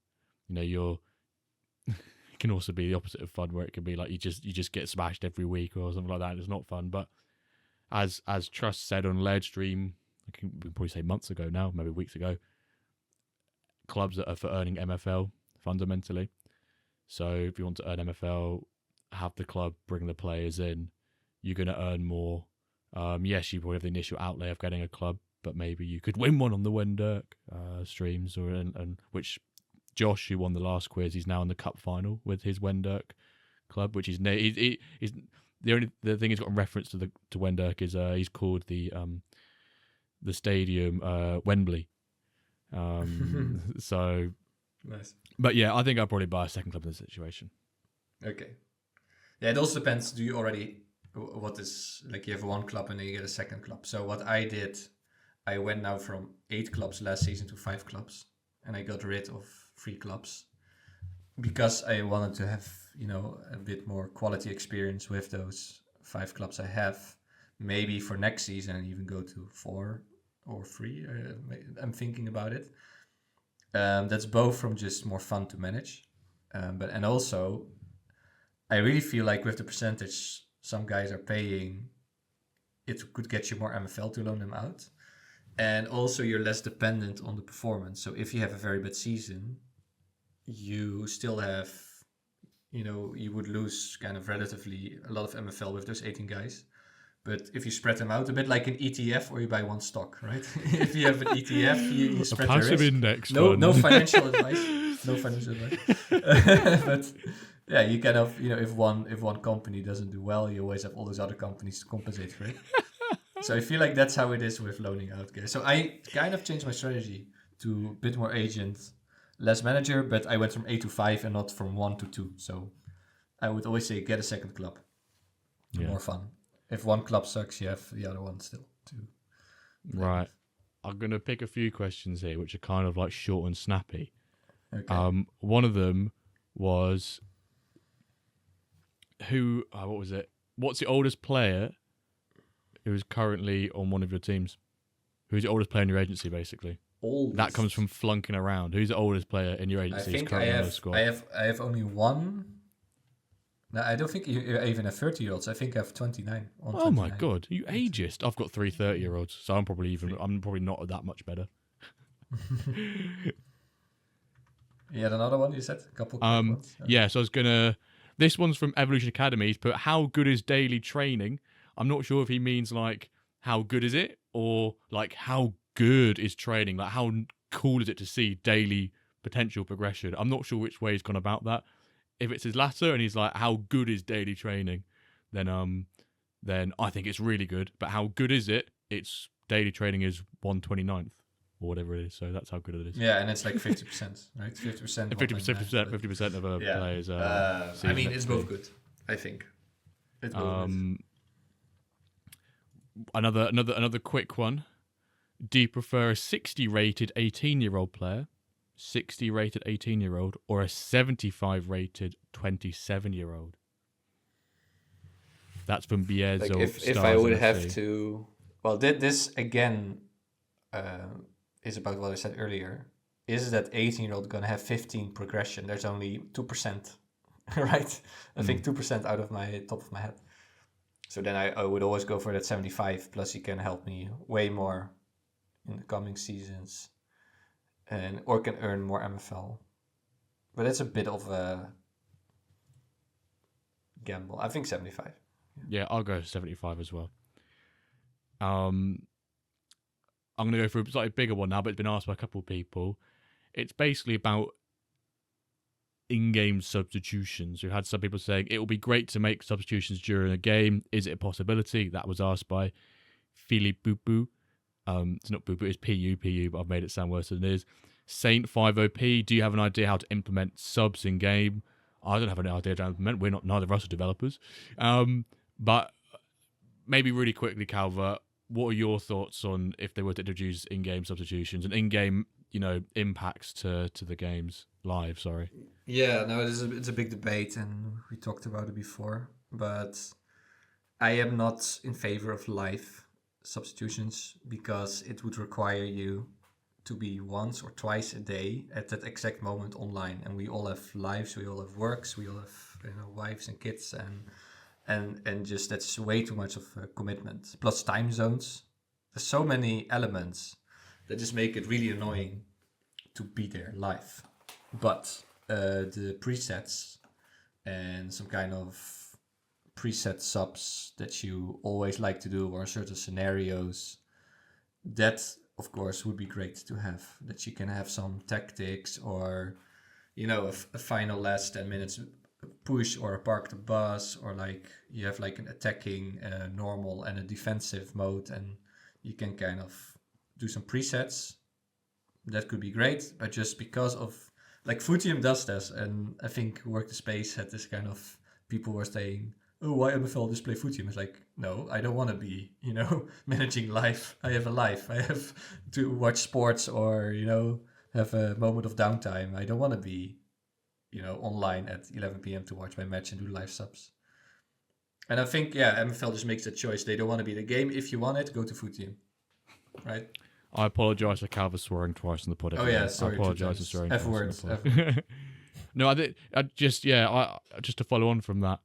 You know, it can also be the opposite of fun, where it can be like you just get smashed every week or something like that. And it's not fun. But as Trust said on Ledge Stream, we can probably say months ago now, maybe weeks ago, clubs that are for earning MFL fundamentally. So if you want to earn MFL, have the club bring the players in, you're going to earn more. Yes, you probably have the initial outlay of getting a club, but maybe you could win one on the WenDirk streams, and which Josh, who won the last quiz, he's now in the cup final with his WenDirk club, which he's the thing he's got in reference to WenDirk is he's called the stadium Wembley. So Nice. But yeah, I think I'd probably buy a second club in this situation. Okay. Yeah, it also depends. Do you already, what is, like, you have one club and then you get a second club. So what I did, I went now from 8 clubs last season to 5 clubs, and I got rid of 3 clubs because I wanted to have, a bit more quality experience with those 5 clubs I have. Maybe for next season, even go to 4 or 3. I'm thinking about it. That's both from just more fun to manage, and also I really feel like with the percentage some guys are paying, it could get you more MFL to loan them out, and also you're less dependent on the performance. So if you have a very bad season, you still have, you would lose kind of relatively a lot of MFL with those 18 guys. But if you spread them out, a bit like an ETF, or you buy one stock, right? If you have an ETF, you spread the risk. Passive index fund. No financial advice. But yeah, you kind of, if one company doesn't do well, you always have all those other companies to compensate for it. So I feel like that's how it is with loaning out guys. So I kind of changed my strategy to a bit more agent, less manager, but I went from 8 to 5 and not from 1 to 2. So I would always say get a second club. Yeah. More fun. If one club sucks, you have the other one still too. Right. I'm going to pick a few questions here, which are kind of like short and snappy. Okay. One of them was, what was it? What's the oldest player who is currently on one of your teams? Who's the oldest player in your agency, basically? Oldest. That comes from flunking around. Who's the oldest player in your agency? I think I have only one. No, I don't think you even have 30-year-olds. I think I have 29. Oh my god, you ageist! I've got 3 30-year-olds, so I'm probably not that much better. You had another one, you said? A couple ones? Yeah, so I was gonna... This one's from Evolution Academy. He's put, how good is daily training? I'm not sure if he means, like, how good is it? Or, like, how good is training? Like, how cool is it to see daily potential progression? I'm not sure which way he's gone about that. If it's his latter and he's like, how good is daily training? Then I think it's really good. But how good is it? It's daily training is 129th or whatever it is. So that's how good it is. Yeah, and it's like 50%, right? 50%. 50% of a player's I mean, it's both good, I think. It's both good. Another quick one. Do you prefer a 60 rated 18-year-old player, 60 rated 18-year-old, or a 75 rated 27-year-old? That's from Biezo. Like if I would have to, well, this again is about what I said earlier. Is that 18-year-old gonna have 15 progression? There's only 2%, right? I think 2% out of my top of my head. So then I would always go for that 75. Plus, he can help me way more in the coming seasons, or can earn more MFL. But it's a bit of a gamble. I think 75. Yeah, I'll go 75 as well. I'm going to go for a slightly bigger one now, but it's been asked by a couple of people. It's basically about in-game substitutions. We've had some people saying it will be great to make substitutions during a game. Is it a possibility? That was asked by Philippe Boupou. It's not Boupou, it's PU, but I've made it sound worse than it is. Saint 5OP, do you have an idea how to implement subs in game? I don't have an idea how to implement. Neither of us are developers. But maybe really quickly, Calva, what are your thoughts on if they were to introduce in-game substitutions and in-game, impacts to the games live? Sorry. Yeah, no, it's a big debate, and we talked about it before. But I am not in favor of live substitutions because it would require you to be once or twice a day at that exact moment online, and we all have lives, we all have works, we all have wives and kids, and just that's way too much of a commitment. Plus time zones, there's so many elements that just make it really annoying to be there live. But the presets and some kind of preset subs that you always like to do or certain scenarios, that of course would be great to have, that you can have some tactics or a final last 10 minutes push or a park the bus, or like you have like an attacking normal and a defensive mode, and you can kind of do some presets. That could be great, but just because of like Futium does this, and I think Work the Space had this kind of people were saying, oh, why MFL display Futium? It's like, no, I don't want to be, managing life. I have a life. I have to watch sports or, have a moment of downtime. I don't want to be, online at 11 p.m. to watch my match and do live subs. And I think, MFL just makes that choice. They don't want to be the game. If you want it, go to Futium. Right? I apologise for Calva swearing twice in the pod. Oh yeah, sorry. I apologise for swearing F twice words. in the pod. No, I just to follow on from that,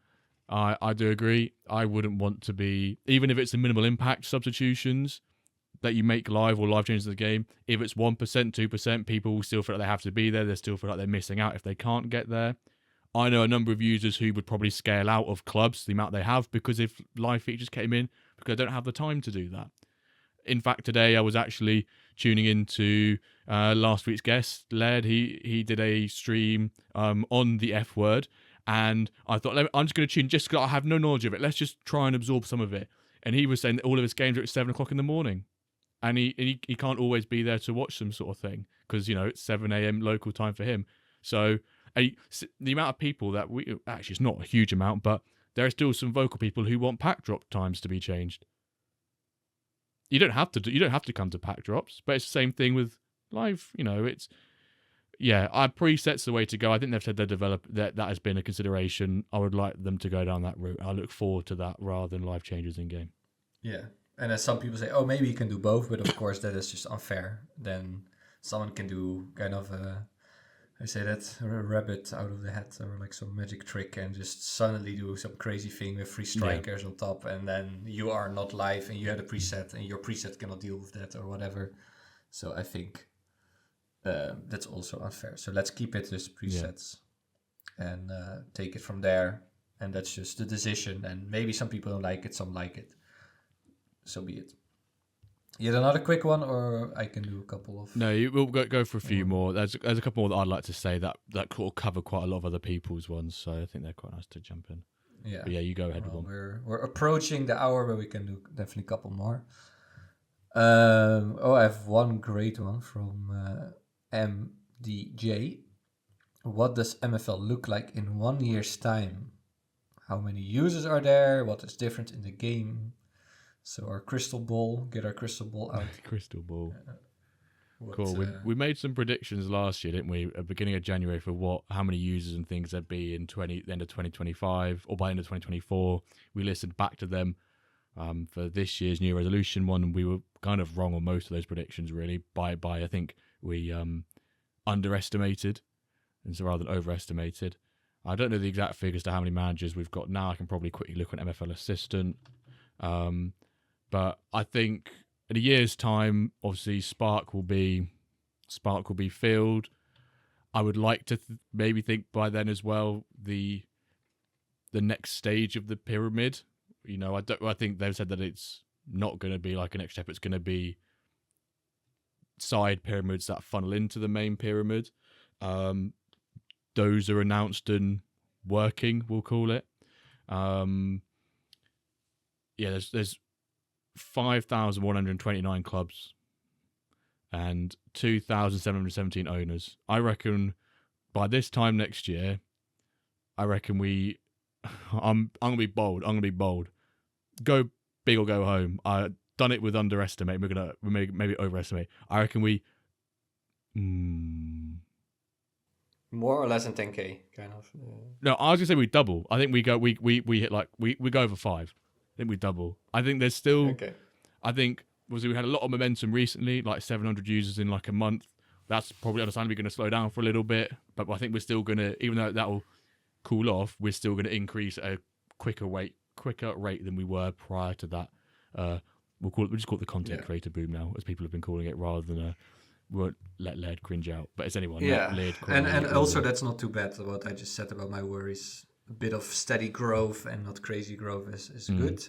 I do agree. I wouldn't want to be, even if it's a minimal impact substitutions that you make live or live changes in the game, if it's 1%, 2%, people will still feel like they have to be there. They still feel like they're missing out if they can't get there. I know a number of users who would probably scale out of clubs, the amount they have, because if live features came in, because they don't have the time to do that. In fact, today I was actually tuning into last week's guest, Laird. He did a stream on the F word, and I thought, I'm just going to tune just because I have no knowledge of it. Let's just try and absorb some of it. And he was saying that all of his games are at 7 o'clock in the morning, and he can't always be there to watch them, sort of thing, because it's 7 a.m. local time for him. So the amount of people that actually, it's not a huge amount, but there are still some vocal people who want pack drop times to be changed. You don't have to come to pack drops, but it's the same thing with live. Presets the way to go. I think they've said that has been a consideration. I would like them to go down that route. I look forward to that rather than live changes in game. Yeah, and as some people say, oh, maybe you can do both, but of course that is just unfair. Then someone can do kind of a rabbit out of the hat or like some magic trick and just suddenly do some crazy thing with 3 strikers on top, and then you are not live and you had a preset and your preset cannot deal with that or whatever. So I think that's also unfair. So let's keep it as presets and take it from there. And that's just the decision. And maybe some people don't like it, some like it. So be it. Yet another quick one, or I can do a couple of... No, we'll go for a few more. There's a couple more that I'd like to say that cover quite a lot of other people's ones, so I think they're quite nice to jump in. Yeah, but you go ahead with one. We're approaching the hour, but we can do definitely a couple more. I have one great one from MDJ. What does MFL look like in 1 year's time? How many users are there? What is different in the game? So our crystal ball, get our crystal ball out. Crystal ball. Cool. We made some predictions last year, didn't we? At the beginning of January for how many users and things there'd be in the end of 2025 or by the end of 2024. We listened back to them for this year's New Resolution one, and we were kind of wrong on most of those predictions, really. By I think we underestimated, and so rather than overestimated. I don't know the exact figures to how many managers we've got now. I can probably quickly look at MFL Assistant. But I think in a year's time, obviously Spark will be filled. I would like to maybe think by then as well the next stage of the pyramid. I think they've said that it's not going to be like a next step. It's going to be side pyramids that funnel into the main pyramid. Those are announced and working, we'll call it. There's 5,129 clubs and 2,717 owners. I reckon by this time next year, I'm gonna be bold. Go big or go home. done it with underestimate. We're gonna maybe overestimate. I reckon we. More or less than 10K, kind of. No, I was gonna say we double. I think we hit like we go over 5. I think we double. I think there's still. Okay. I think we had a lot of momentum recently, like 700 users in like a month. That's probably understandably going to slow down for a little bit, but I think we're still going to, even though that will cool off, we're still going to increase at a quicker rate than we were prior to that. We'll just call it the content creator boom now, as people have been calling it, rather than won't let Laird cringe out. But it's anyone. Yeah, Laird and also that's not too bad. What I just said about my worries, a bit of steady growth and not crazy growth is good.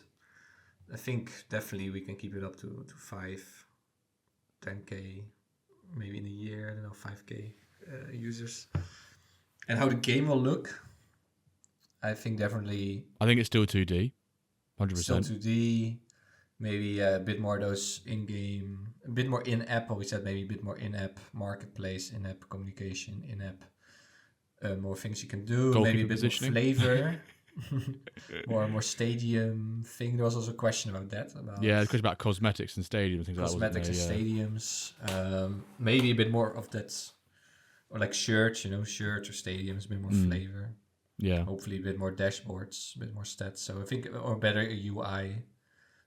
I think definitely we can keep it up to 5, 10K, maybe in a year, I don't know, 5K users. And how the game will look, I think definitely... I think it's still 2D, 100%. Still 2D, maybe a bit more those in-game, a bit more in-app, we said maybe a bit more in-app marketplace, in-app communication, in-app, more things you can do, maybe a bit more flavor. more stadium thing. There was also a question about that. The question about cosmetics and stadiums, things cosmetics and stadiums. Maybe a bit more of that, or like shirts, shirts or stadiums, a bit more flavor. Yeah. Hopefully a bit more dashboards, a bit more stats. So I think, or better UI,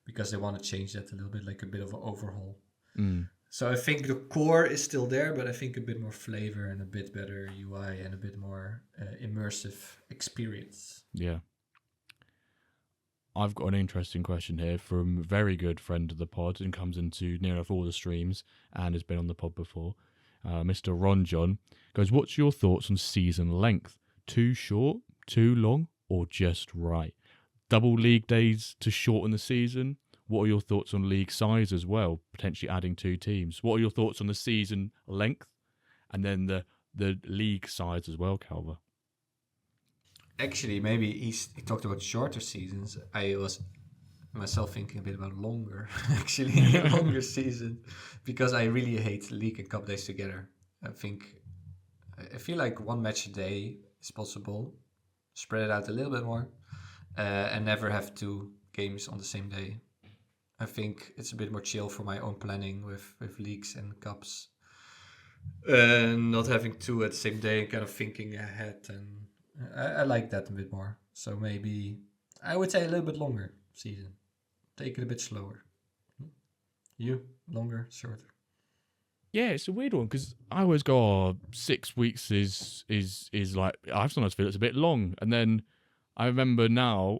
because they want to change that a little bit, like a bit of an overhaul. So I think the core is still there, but I think a bit more flavor and a bit better UI and a bit more immersive experience. Yeah. I've got an interesting question here from a very good friend of the pod and comes into near enough all the streams and has been on the pod before. Mr. Ron John goes, what's your thoughts on season length? Too short, too long, or just right? Double league days to shorten the season? What are your thoughts on league size as well, potentially adding 2 teams? What are your thoughts on the season length and then the league size as well, Calva? Actually, maybe he talked about shorter seasons. I was myself thinking a bit about longer, actually, a longer season, because I really hate league and cup days together. I feel like 1 match a day is possible. Spread it out a little bit more, and never have 2 games on the same day. I think it's a bit more chill for my own planning with leagues and cups. Not having 2 at the same day and kind of thinking ahead. And I like that a bit more. So maybe, I would say a little bit longer season. Take it a bit slower. You? Longer, shorter? Yeah, it's a weird one because I always go, 6 weeks is like, I sometimes feel it's a bit long. And then I remember now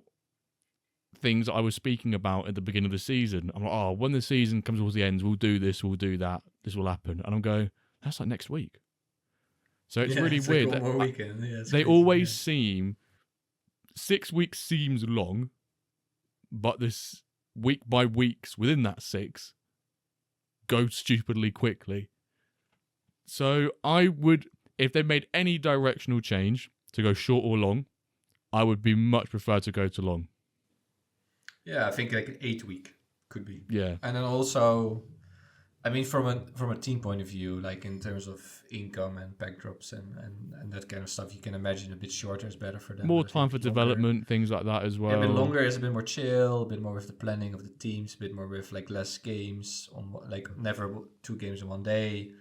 things I was speaking about at the beginning of the season. I'm like, when the season comes towards the end, we'll do this, we'll do that, this will happen. And I'm going, that's like next week. So it's really it's weird. Like one more weekend. They always seem, 6 weeks seems long, but this week by weeks within that 6 go stupidly quickly. So I would, if they made any directional change to go short or long, I would be much prefer to go to long. Yeah, I think like an 8-week could be. Yeah. And then also, I mean, from a team point of view, like in terms of income and backdrops and that kind of stuff, you can imagine a bit shorter is better for them. More time for development, things like that as well. Yeah, a bit longer is a bit more chill, a bit more with the planning of the teams, a bit more with like less games on, like never 2 games in 1 day.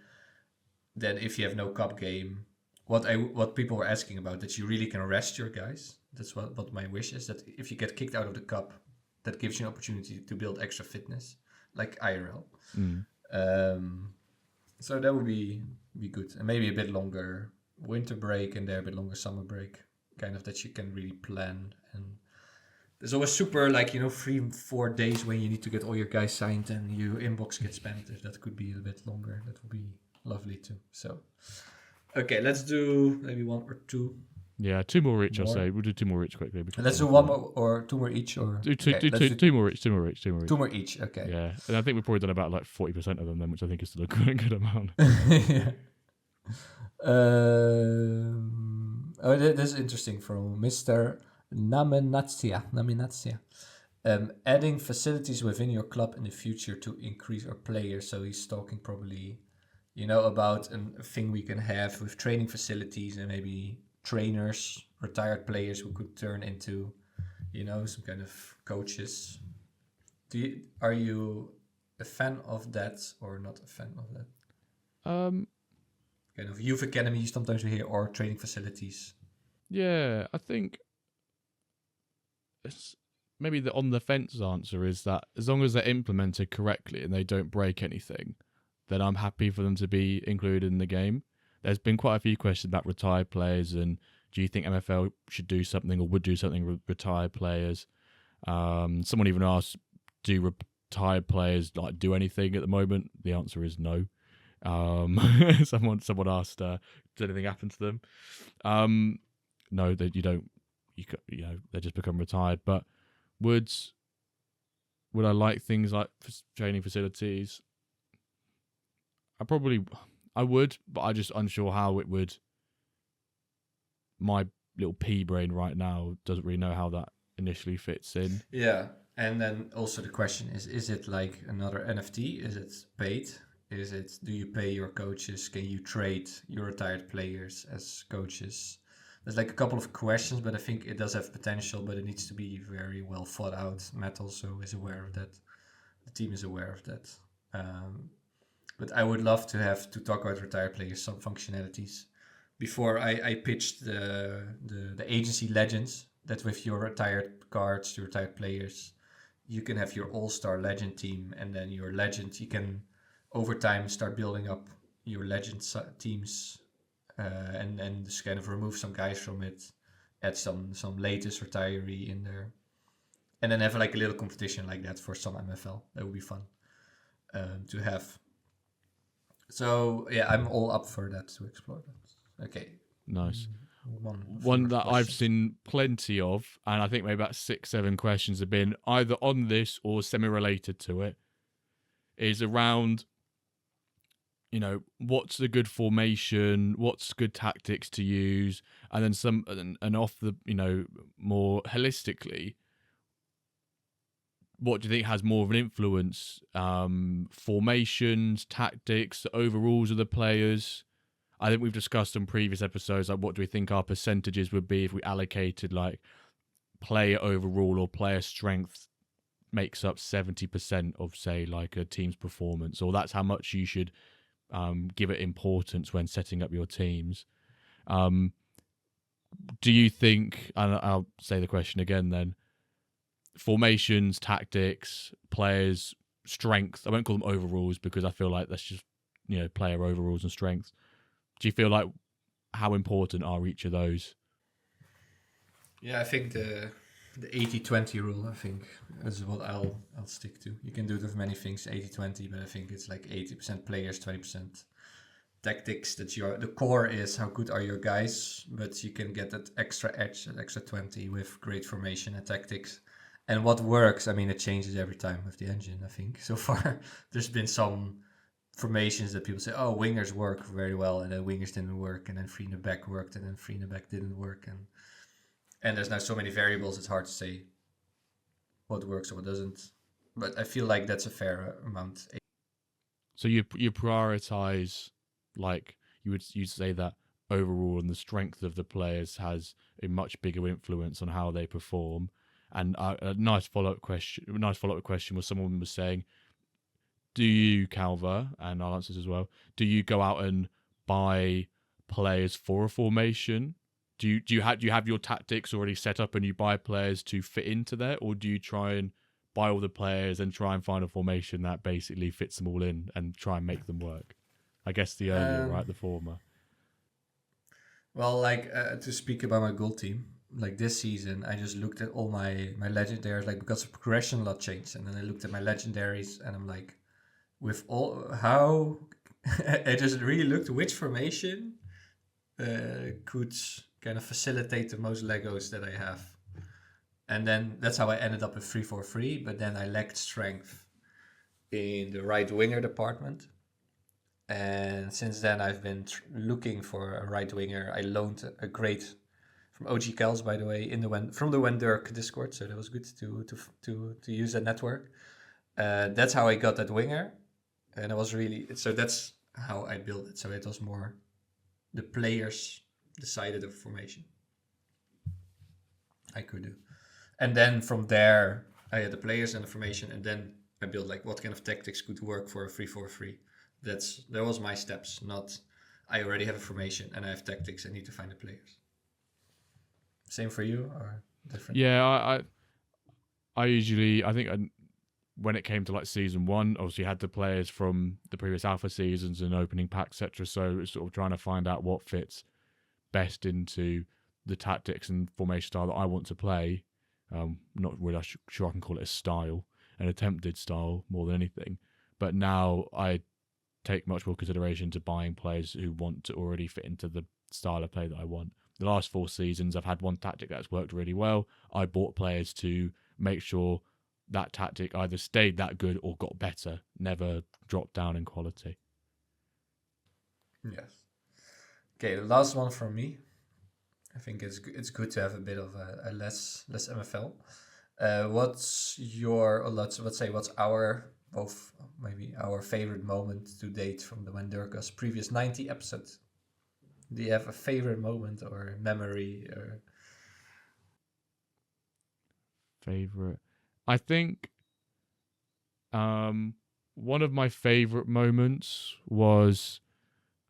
Then if you have no cup game, what people were asking about, that you really can rest your guys. That's what my wish is, that if you get kicked out of the cup, that gives you an opportunity to build extra fitness, like IRL. So that would be good. And maybe a bit longer winter break and there a bit longer summer break, kind of that you can really plan. And there's always super 3-4 days when you need to get all your guys signed and your inbox gets spammed. If that could be a bit longer, that would be lovely too. So, okay, let's do maybe 1 or 2. Yeah, 2 more each, I'll say. We'll do 2 more each quickly. Let's do 1 more or 2 more each, or do 2 more each. 2 more each. 2 more each. Okay. Yeah, and I think we've probably done about 40% of them then, which I think is still a good amount. Yeah. This is interesting from Mr. Naminatsia. Adding facilities within your club in the future to increase our players. So he's talking probably, about a thing we can have with training facilities and maybe trainers, retired players who could turn into, some kind of coaches Are you a fan of that or not a fan of that? Kind of youth academy sometimes we hear, or training facilities. Yeah, I think it's maybe the on the fence answer is that as long as they're implemented correctly and they don't break anything, then I'm happy for them to be included in the game. There's been quite a few questions about retired players and do you think MFL should do something or would do something with retired players? Someone even asked, do retired players like do anything at the moment? The answer is no. Someone asked, does anything happen to them? No, that you don't. You know, they just become retired. But would I like things like training facilities? I would, but I just unsure how it would. My little pea brain right now doesn't really know how that initially fits in. Yeah, and then also the question is it like another NFT? Is it paid? Do you pay your coaches? Can you trade your retired players as coaches? There's like a couple of questions, but I think it does have potential, but it needs to be very well thought out. Matt also is aware of that. The team is aware of that. But I would love to talk about retired players, some functionalities. Before I pitched the agency legends, that with your retired cards, your retired players, you can have your all-star legend team, and then your legend, you can over time start building up your legend teams, and just kind of remove some guys from it, add some latest retiree in there, and then have like a little competition like that for some MFL. That would be fun to have. So yeah, I'm all up for that, to explore that. Okay. Nice. One that question. I've seen plenty of, and I think maybe about 6-7 questions have been either on this or semi-related to it, is around, you know, what's a good formation, what's good tactics to use, and then and off the, you know, more holistically, what do you think has more of an influence? Formations, tactics, the overalls of the players. I think we've discussed on previous episodes, like what do we think our percentages would be if we allocated like player overall or player strength makes up 70% of, say, like a team's performance, or that's how much you should give it importance when setting up your teams. Do you think, and I'll say the question again then, formations, tactics, players, strength, I won't call them overalls because I feel like that's just, you know, player overalls and strength. Do you feel like how important are each of those? Yeah, I think the 80-20 rule, I think, is what I'll stick to. You can do it with many things, 80-20, but I think it's like 80% players, 20% tactics. That the core is how good are your guys, but you can get that extra edge, that extra 20 with great formation and tactics. And what works, I mean, it changes every time with the engine, I think. So far, there's been some formations that people say, oh, wingers work very well, and then wingers didn't work, and then three in the back worked, and then three in the back didn't work. And there's now so many variables, it's hard to say what works or what doesn't. But I feel like that's a fair amount. So you prioritize, like you'd say that overall and the strength of the players has a much bigger influence on how they perform. And a nice follow-up question was someone was saying, do you, Calva, and I'll answer this as well, do you go out and buy players for a formation? Do you have your tactics already set up and you buy players to fit into that, or do you try and buy all the players and try and find a formation that basically fits them all in and try and make them work? I guess the earlier, right? The former. Well, like to speak about my gold team, like this season, I just looked at all my legendaries, like because of progression, a lot changed, and then I looked at my legendaries, and I'm like, with all how I just really looked which formation could kind of facilitate the most Legos that I have, and then that's how I ended up with 3-4-3. But then I lacked strength in the right winger department. And since then, I've been looking for a right winger. I loaned a great from OG Kels, by the way, from the WenDirk Discord. So that was good to use that network. That's how I got that winger, and it was really so. That's how I built it. So it was more the players decided the formation I could do, and then from there I had the players and the formation, and then I built like what kind of tactics could work for a 3-4-3. That was my steps, not I already have a formation and I have tactics. I need to find the players. Same for you or different? Yeah, I think when it came to like season 1, obviously had the players from the previous alpha seasons and opening pack, etc. So it's sort of trying to find out what fits best into the tactics and formation style that I want to play. Not really sure I can call it a style, an attempted style more than anything. But now I take much more consideration to buying players who want to already fit into the style of play that I want. The last 4 seasons, I've had one tactic that's worked really well. I bought players to make sure that tactic either stayed that good or got better, never dropped down in quality. Yes. Okay, the last one from me. I think it's good to have a bit of a less MFL. What's our both maybe our favorite moment to date from the WenDirkCast previous 90 episodes? Do you have a favorite moment or memory or favorite? I think one of my favorite moments was,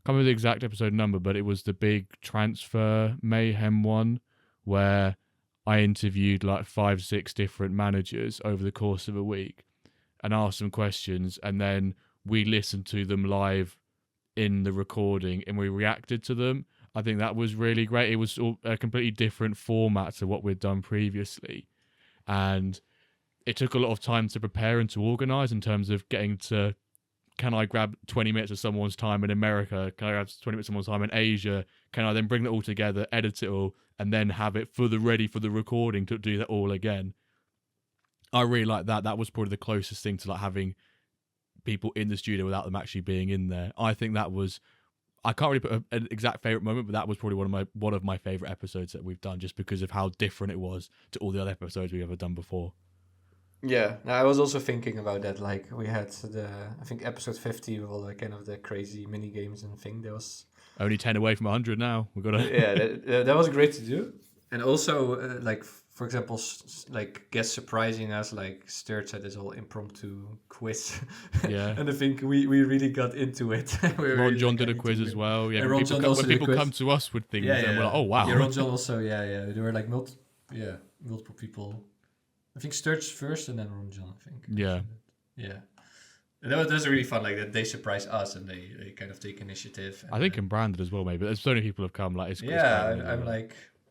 I can't remember the exact episode number, but it was the big transfer mayhem one where I interviewed like 5-6 different managers over the course of a week and asked them questions, and then we listened to them live in the recording and we reacted to them. I think that was really great. It was a completely different format to what we'd done previously, and it took a lot of time to prepare and to organise in terms of getting to, can I grab 20 minutes of someone's time in America? Can I grab 20 minutes of someone's time in Asia? Can I then bring it all together, edit it all, and then have it ready for the recording to do that all again? I really like that. That was probably the closest thing to like having people in the studio without them actually being in there. I think that was, I can't really put an exact favourite moment, but that was probably one of my favourite episodes that we've done, just because of how different it was to all the other episodes we've ever done before. Yeah, no, I was also thinking about that. Like we had I think episode 50 with all the kind of the crazy mini games and thing. There was only 10 away from 100 now. We've got to. Yeah, that was great to do. And also, like for example, like guest surprising us, like Sturge had this whole impromptu quiz. Yeah, and I think we really got into it. Ron John did a quiz as well. Yeah, and Ron John also did a people quiz. Come to us with things, and we're like, oh wow. Yeah, Ron John also. Yeah. There were like multiple people. I think Sturge first and then Ron John, I think. Yeah. Yeah. And that was really fun, like that they surprise us and they kind of take initiative. And, I think and Brandon as well, maybe. There's so many people have come. Like,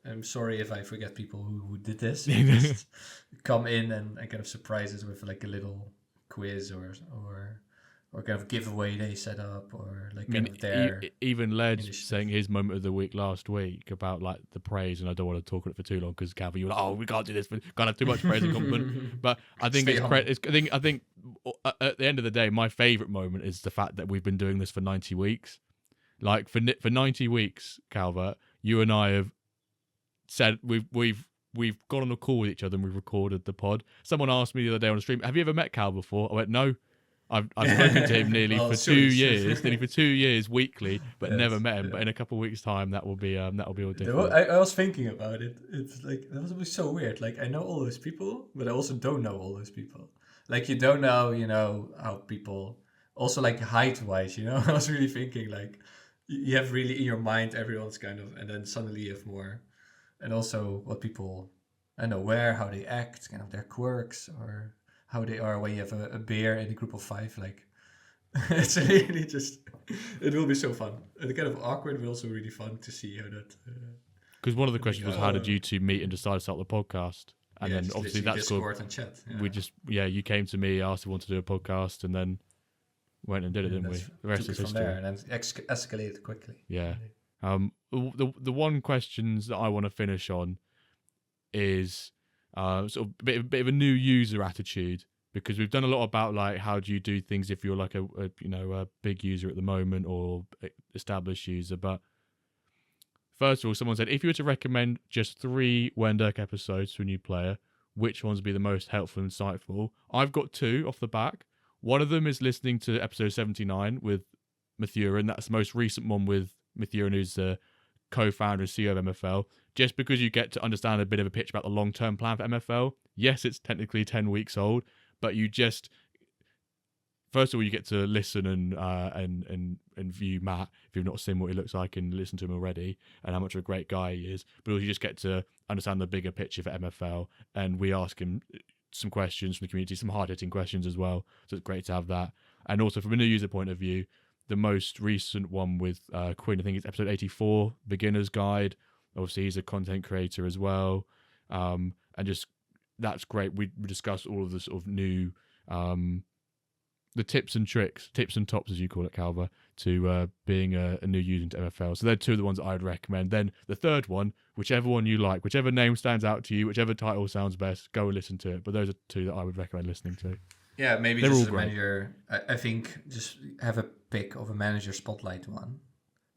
I'm sorry if I forget people who did this. Just come in and kind of surprise us with like a little quiz or kind of giveaway they set up, or like kind of their even Ledge saying his moment of the week last week about like the praise, and I don't want to talk on it for too long because Calva, you were like, oh, we can't do this, we can't have too much praise and compliment. But I think I think at the end of the day, my favorite moment is the fact that we've been doing this for 90 weeks. Like for 90 weeks, Calva, you and I have said we've gone on a call with each other and we've recorded the pod. Someone asked me the other day on a stream, have you ever met Cal before? I went, no. I've spoken to him nearly for 2 years, weekly, but never met him. But in a couple of weeks' time, that will be all different. I was thinking about it. It's like that was so weird. Like I know all those people, but I also don't know all those people. Like you don't know, how people also like height-wise. I was really thinking like you have really in your mind everyone's kind of, and then suddenly you have more, and also what people I know how they act, kind of their quirks or how they are when you have a bear in a group of 5. Like it's really just, it will be so fun. And kind of awkward, but also really fun to see how that. Because one of the questions was, how did you two meet and decide to start the podcast? And then obviously that's Discord and chat. Yeah. We you came to me, asked if you wanted to do a podcast, and then went and did it, didn't we? The rest is history. There, and then escalated quickly. Yeah. The one questions that I want to finish on is sort of a bit of a new user attitude, because we've done a lot about like how do you do things if you're like a big user at the moment or established user. But first of all, someone said, if you were to recommend just 3 WenDirk episodes to a new player, which ones would be the most helpful and insightful? I've got 2 off the back. One of them is listening to episode 79 with Mathurin. That's the most recent one with Mathurin, who's the co-founder and CEO of MFL. just because you get to understand a bit of a picture about the long-term plan for MFL. Yes, it's technically 10 weeks old, but you just, first of all, you get to listen and view Matt if you've not seen what he looks like and listen to him already and how much of a great guy he is. But also you just get to understand the bigger picture for MFL, and we ask him some questions from the community, some hard-hitting questions as well. So it's great to have that. And also from a new user point of view, the most recent one with Quinn, I think it's episode 84, Beginner's Guide. Obviously, he's a content creator as well. And just, that's great. We discussed all of the sort of new, the tips and tricks, tips and tops, as you call it, Calva, to being a new user into MFL. So they're two of the ones that I would recommend. Then the third one, whichever one you like, whichever name stands out to you, whichever title sounds best, go and listen to it. But those are two that I would recommend listening to. Yeah, maybe They're just all a great. manager. I think just have a pick of a manager spotlight one,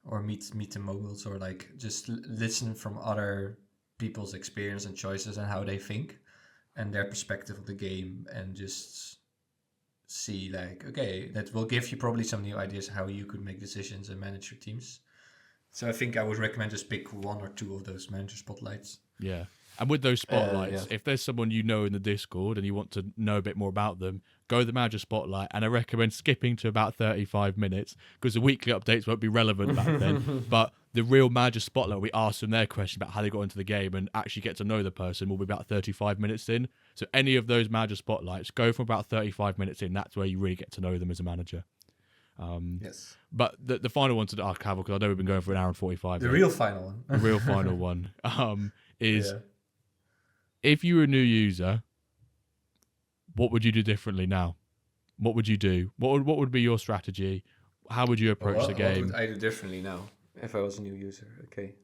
or meet the moguls, or like just listen from other people's experience and choices and how they think and their perspective of the game, and just see like, okay, that will give you probably some new ideas how you could make decisions and manage your teams. So I think I would recommend just pick one or two of those manager spotlights. Yeah. And with those spotlights, yeah. if there's someone you know in the Discord and you want to know a bit more about them, go to the manager spotlight. And I recommend skipping to about 35 minutes because the weekly updates won't be relevant back then. But the real manager spotlight, we ask them their question about how they got into the game and actually get to know the person, will be about 35 minutes in. So any of those manager spotlights, go from about 35 minutes in. That's where you really get to know them as a manager. Yes. But the final one to the Calva, because I know we've been going for an hour and 45 The minutes. real final one. The real final one is... Yeah. If you were a new user, what would you do differently now? What would you do? What would be your strategy? How would you approach the game? What would I do differently now if I was a new user? Okay.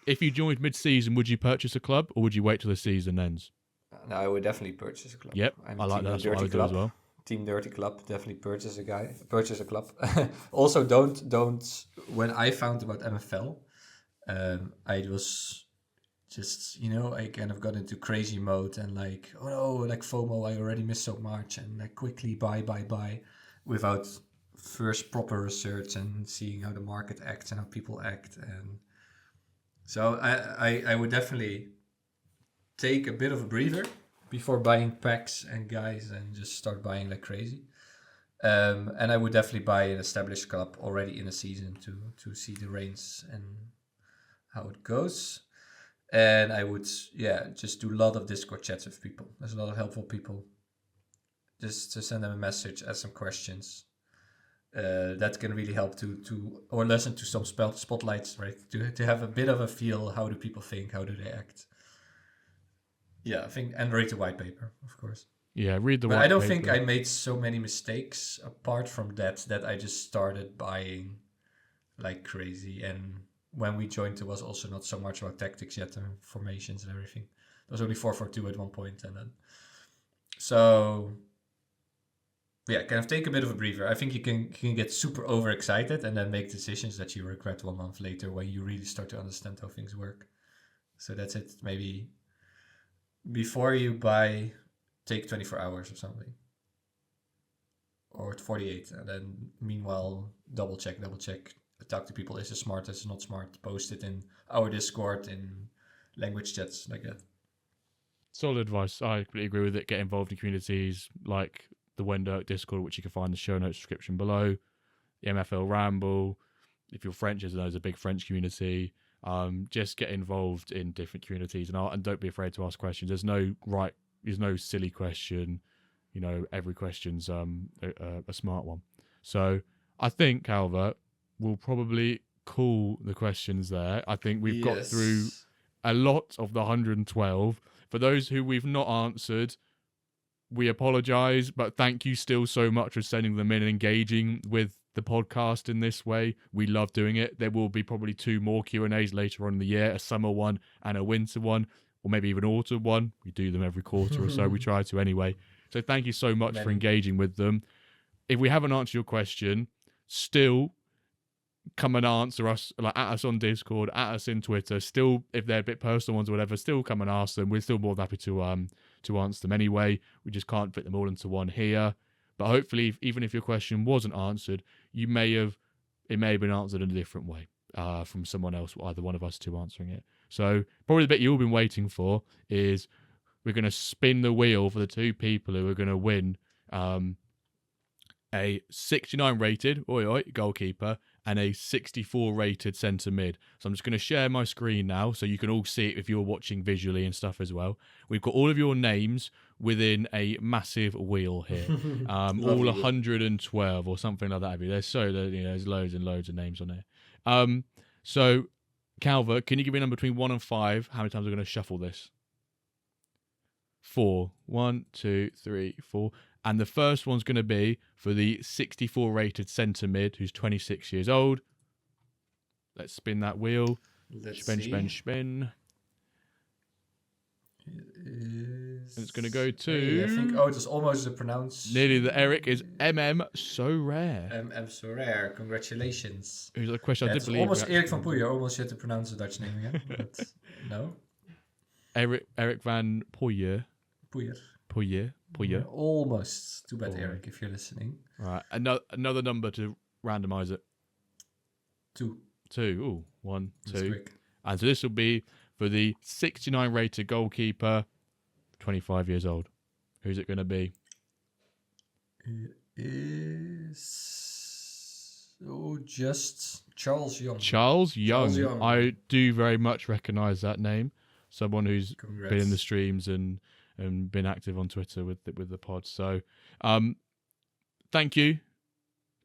If you joined mid-season, would you purchase a club or would you wait till the season ends? No, I would definitely purchase a club. Yep, I'm I like that. That's what I would do as well. Team Dirty Club, definitely purchase a club. Also, don't. When I found about MFL, I was just, I kind of got into crazy mode and like, oh no, like FOMO, I already missed so much, and like quickly buy, without first proper research and seeing how the market acts and how people act. And so I would definitely take a bit of a breather before buying packs and guys and just start buying like crazy. And I would definitely buy an established club already in a season to see the reigns and how it goes. And I would, just do a lot of Discord chats with people. There's a lot of helpful people. Just to send them a message, ask some questions. That can really help or listen to some spotlights, right? To have a bit of a feel, how do people think, how do they act? Yeah, I think, and read the white paper, of course. Yeah, read the white paper. But I don't think I made so many mistakes apart from that I just started buying like crazy. And when we joined, there was also not so much about tactics yet and formations and everything. There was only 4-4-2 at one point, and then so yeah, kind of take a bit of a breather. I think you can get super overexcited and then make decisions that you regret 1 month later when you really start to understand how things work. So that's it. Maybe before you buy, take 24 hours or something, or 48, and then meanwhile double check, talk to people. Is it smart? Is it not smart? Post it in our Discord, in language chats like that. Solid advice. I completely agree with it. Get involved in communities like the WenDirk Discord, which you can find in the show notes description below. The MFL Ramble. If you're French, there's a big French community. Just get involved in different communities and don't be afraid to ask questions. There's no silly question. Every question's a smart one. So I think, Calva, we'll probably call the questions there. I think we've got through a lot of the 112. For those who we've not answered, we apologize, but thank you still so much for sending them in and engaging with the podcast in this way. We love doing it. There will be probably 2 more Q&As later on in the year, a summer one and a winter one, or maybe even autumn one. We do them every quarter or so. We try to anyway. So thank you so much for engaging with them. If we haven't answered your question, still come and answer us, like at us on Discord, at us in Twitter. Still, if they're a bit personal ones or whatever, still come and ask them. We're still more than happy to answer them anyway. We just can't fit them all into one here. But hopefully, even if your question wasn't answered, it may have been answered in a different way from someone else, either one of us two answering it. So probably the bit you've all been waiting for is we're going to spin the wheel for the two people who are going to win a 69 rated goalkeeper and a 64 rated centre mid. So I'm just going to share my screen now so you can all see it if you're watching visually and stuff as well. We've got all of your names within a massive wheel here. All 112 or something like that. There's loads and loads of names on here. So Calva, can you give me a number between 1 and 5? How many times are we going to shuffle this? 4. 1, 2, 3, 4. And the first one's going to be for the 64 rated centre mid who's 26 years old. Let's spin that wheel. Spin. And it's going to go to... I think, it's almost a pronounce... Nearly the Eric is So Rare. So Rare, congratulations. Who's a question I did believe... Almost Erik van Poeyer, almost had to pronounce the Dutch name again, but no. Eric van Poeyer. Poeyer. Almost. Too bad, Eric, if you're listening. Right. Another number to randomise it. 2. Ooh, 1, 2. Quick. And so this will be for the 69 rated goalkeeper, 25 years old. Who's it going to be? It is... just Charles Young. Charles Young. I do very much recognise that name. Someone who's been in the streams and been active on Twitter with the pod. So, thank you.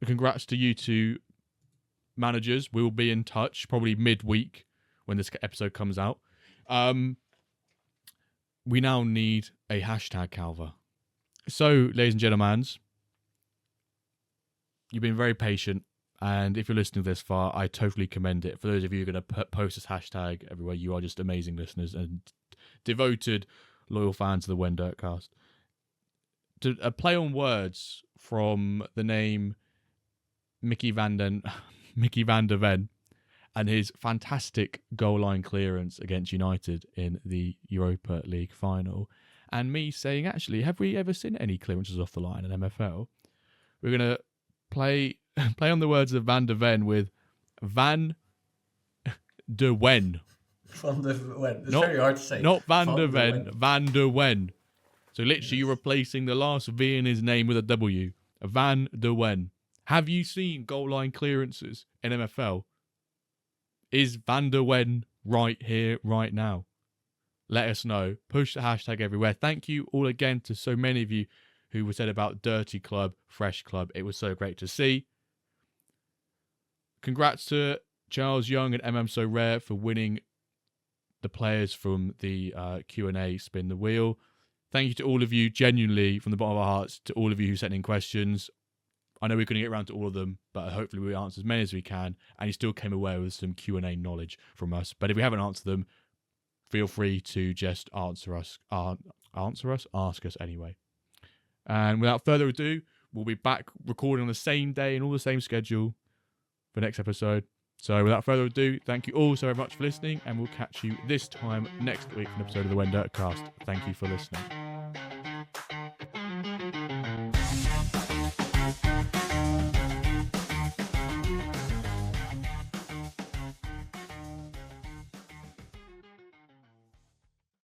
Congrats to you two managers. We will be in touch probably midweek when this episode comes out. We now need a hashtag, Calva. So, ladies and gentlemen, you've been very patient. And if you're listening this far, I totally commend it. For those of you who are going to post this hashtag everywhere, you are just amazing listeners and devoted, loyal fans of the WenDirkCast. A play on words from the name Mickey van der Ven and his fantastic goal line clearance against United in the Europa League final. And me saying, actually, have we ever seen any clearances off the line in MFL? We're going to play on the words of Van der Ven with Van der Wen. Van der Wen. It's very hard to say. Not Van der Ven, Van der Wen. So literally you're replacing the last V in his name with a W. Van der Wen. Have you seen goal line clearances in MFL? Is Van der Wen right here, right now? Let us know. Push the hashtag everywhere. Thank you all again to so many of you who were said about Dirty Club, Fresh Club. It was so great to see. Congrats to Charles Young and So Rare for winning the players from the Q&A Spin the Wheel. Thank you to all of you, genuinely, from the bottom of our hearts, to all of you who sent in questions. I know we couldn't get around to all of them, but hopefully we answered as many as we can, and you still came away with some Q&A knowledge from us. But if we haven't answered them, feel free to just ask us anyway. And without further ado, we'll be back recording on the same day and all the same schedule for next episode. So without further ado, thank you all so very much for listening, and we'll catch you this time next week for an episode of the WenDirkCast. Thank you for listening.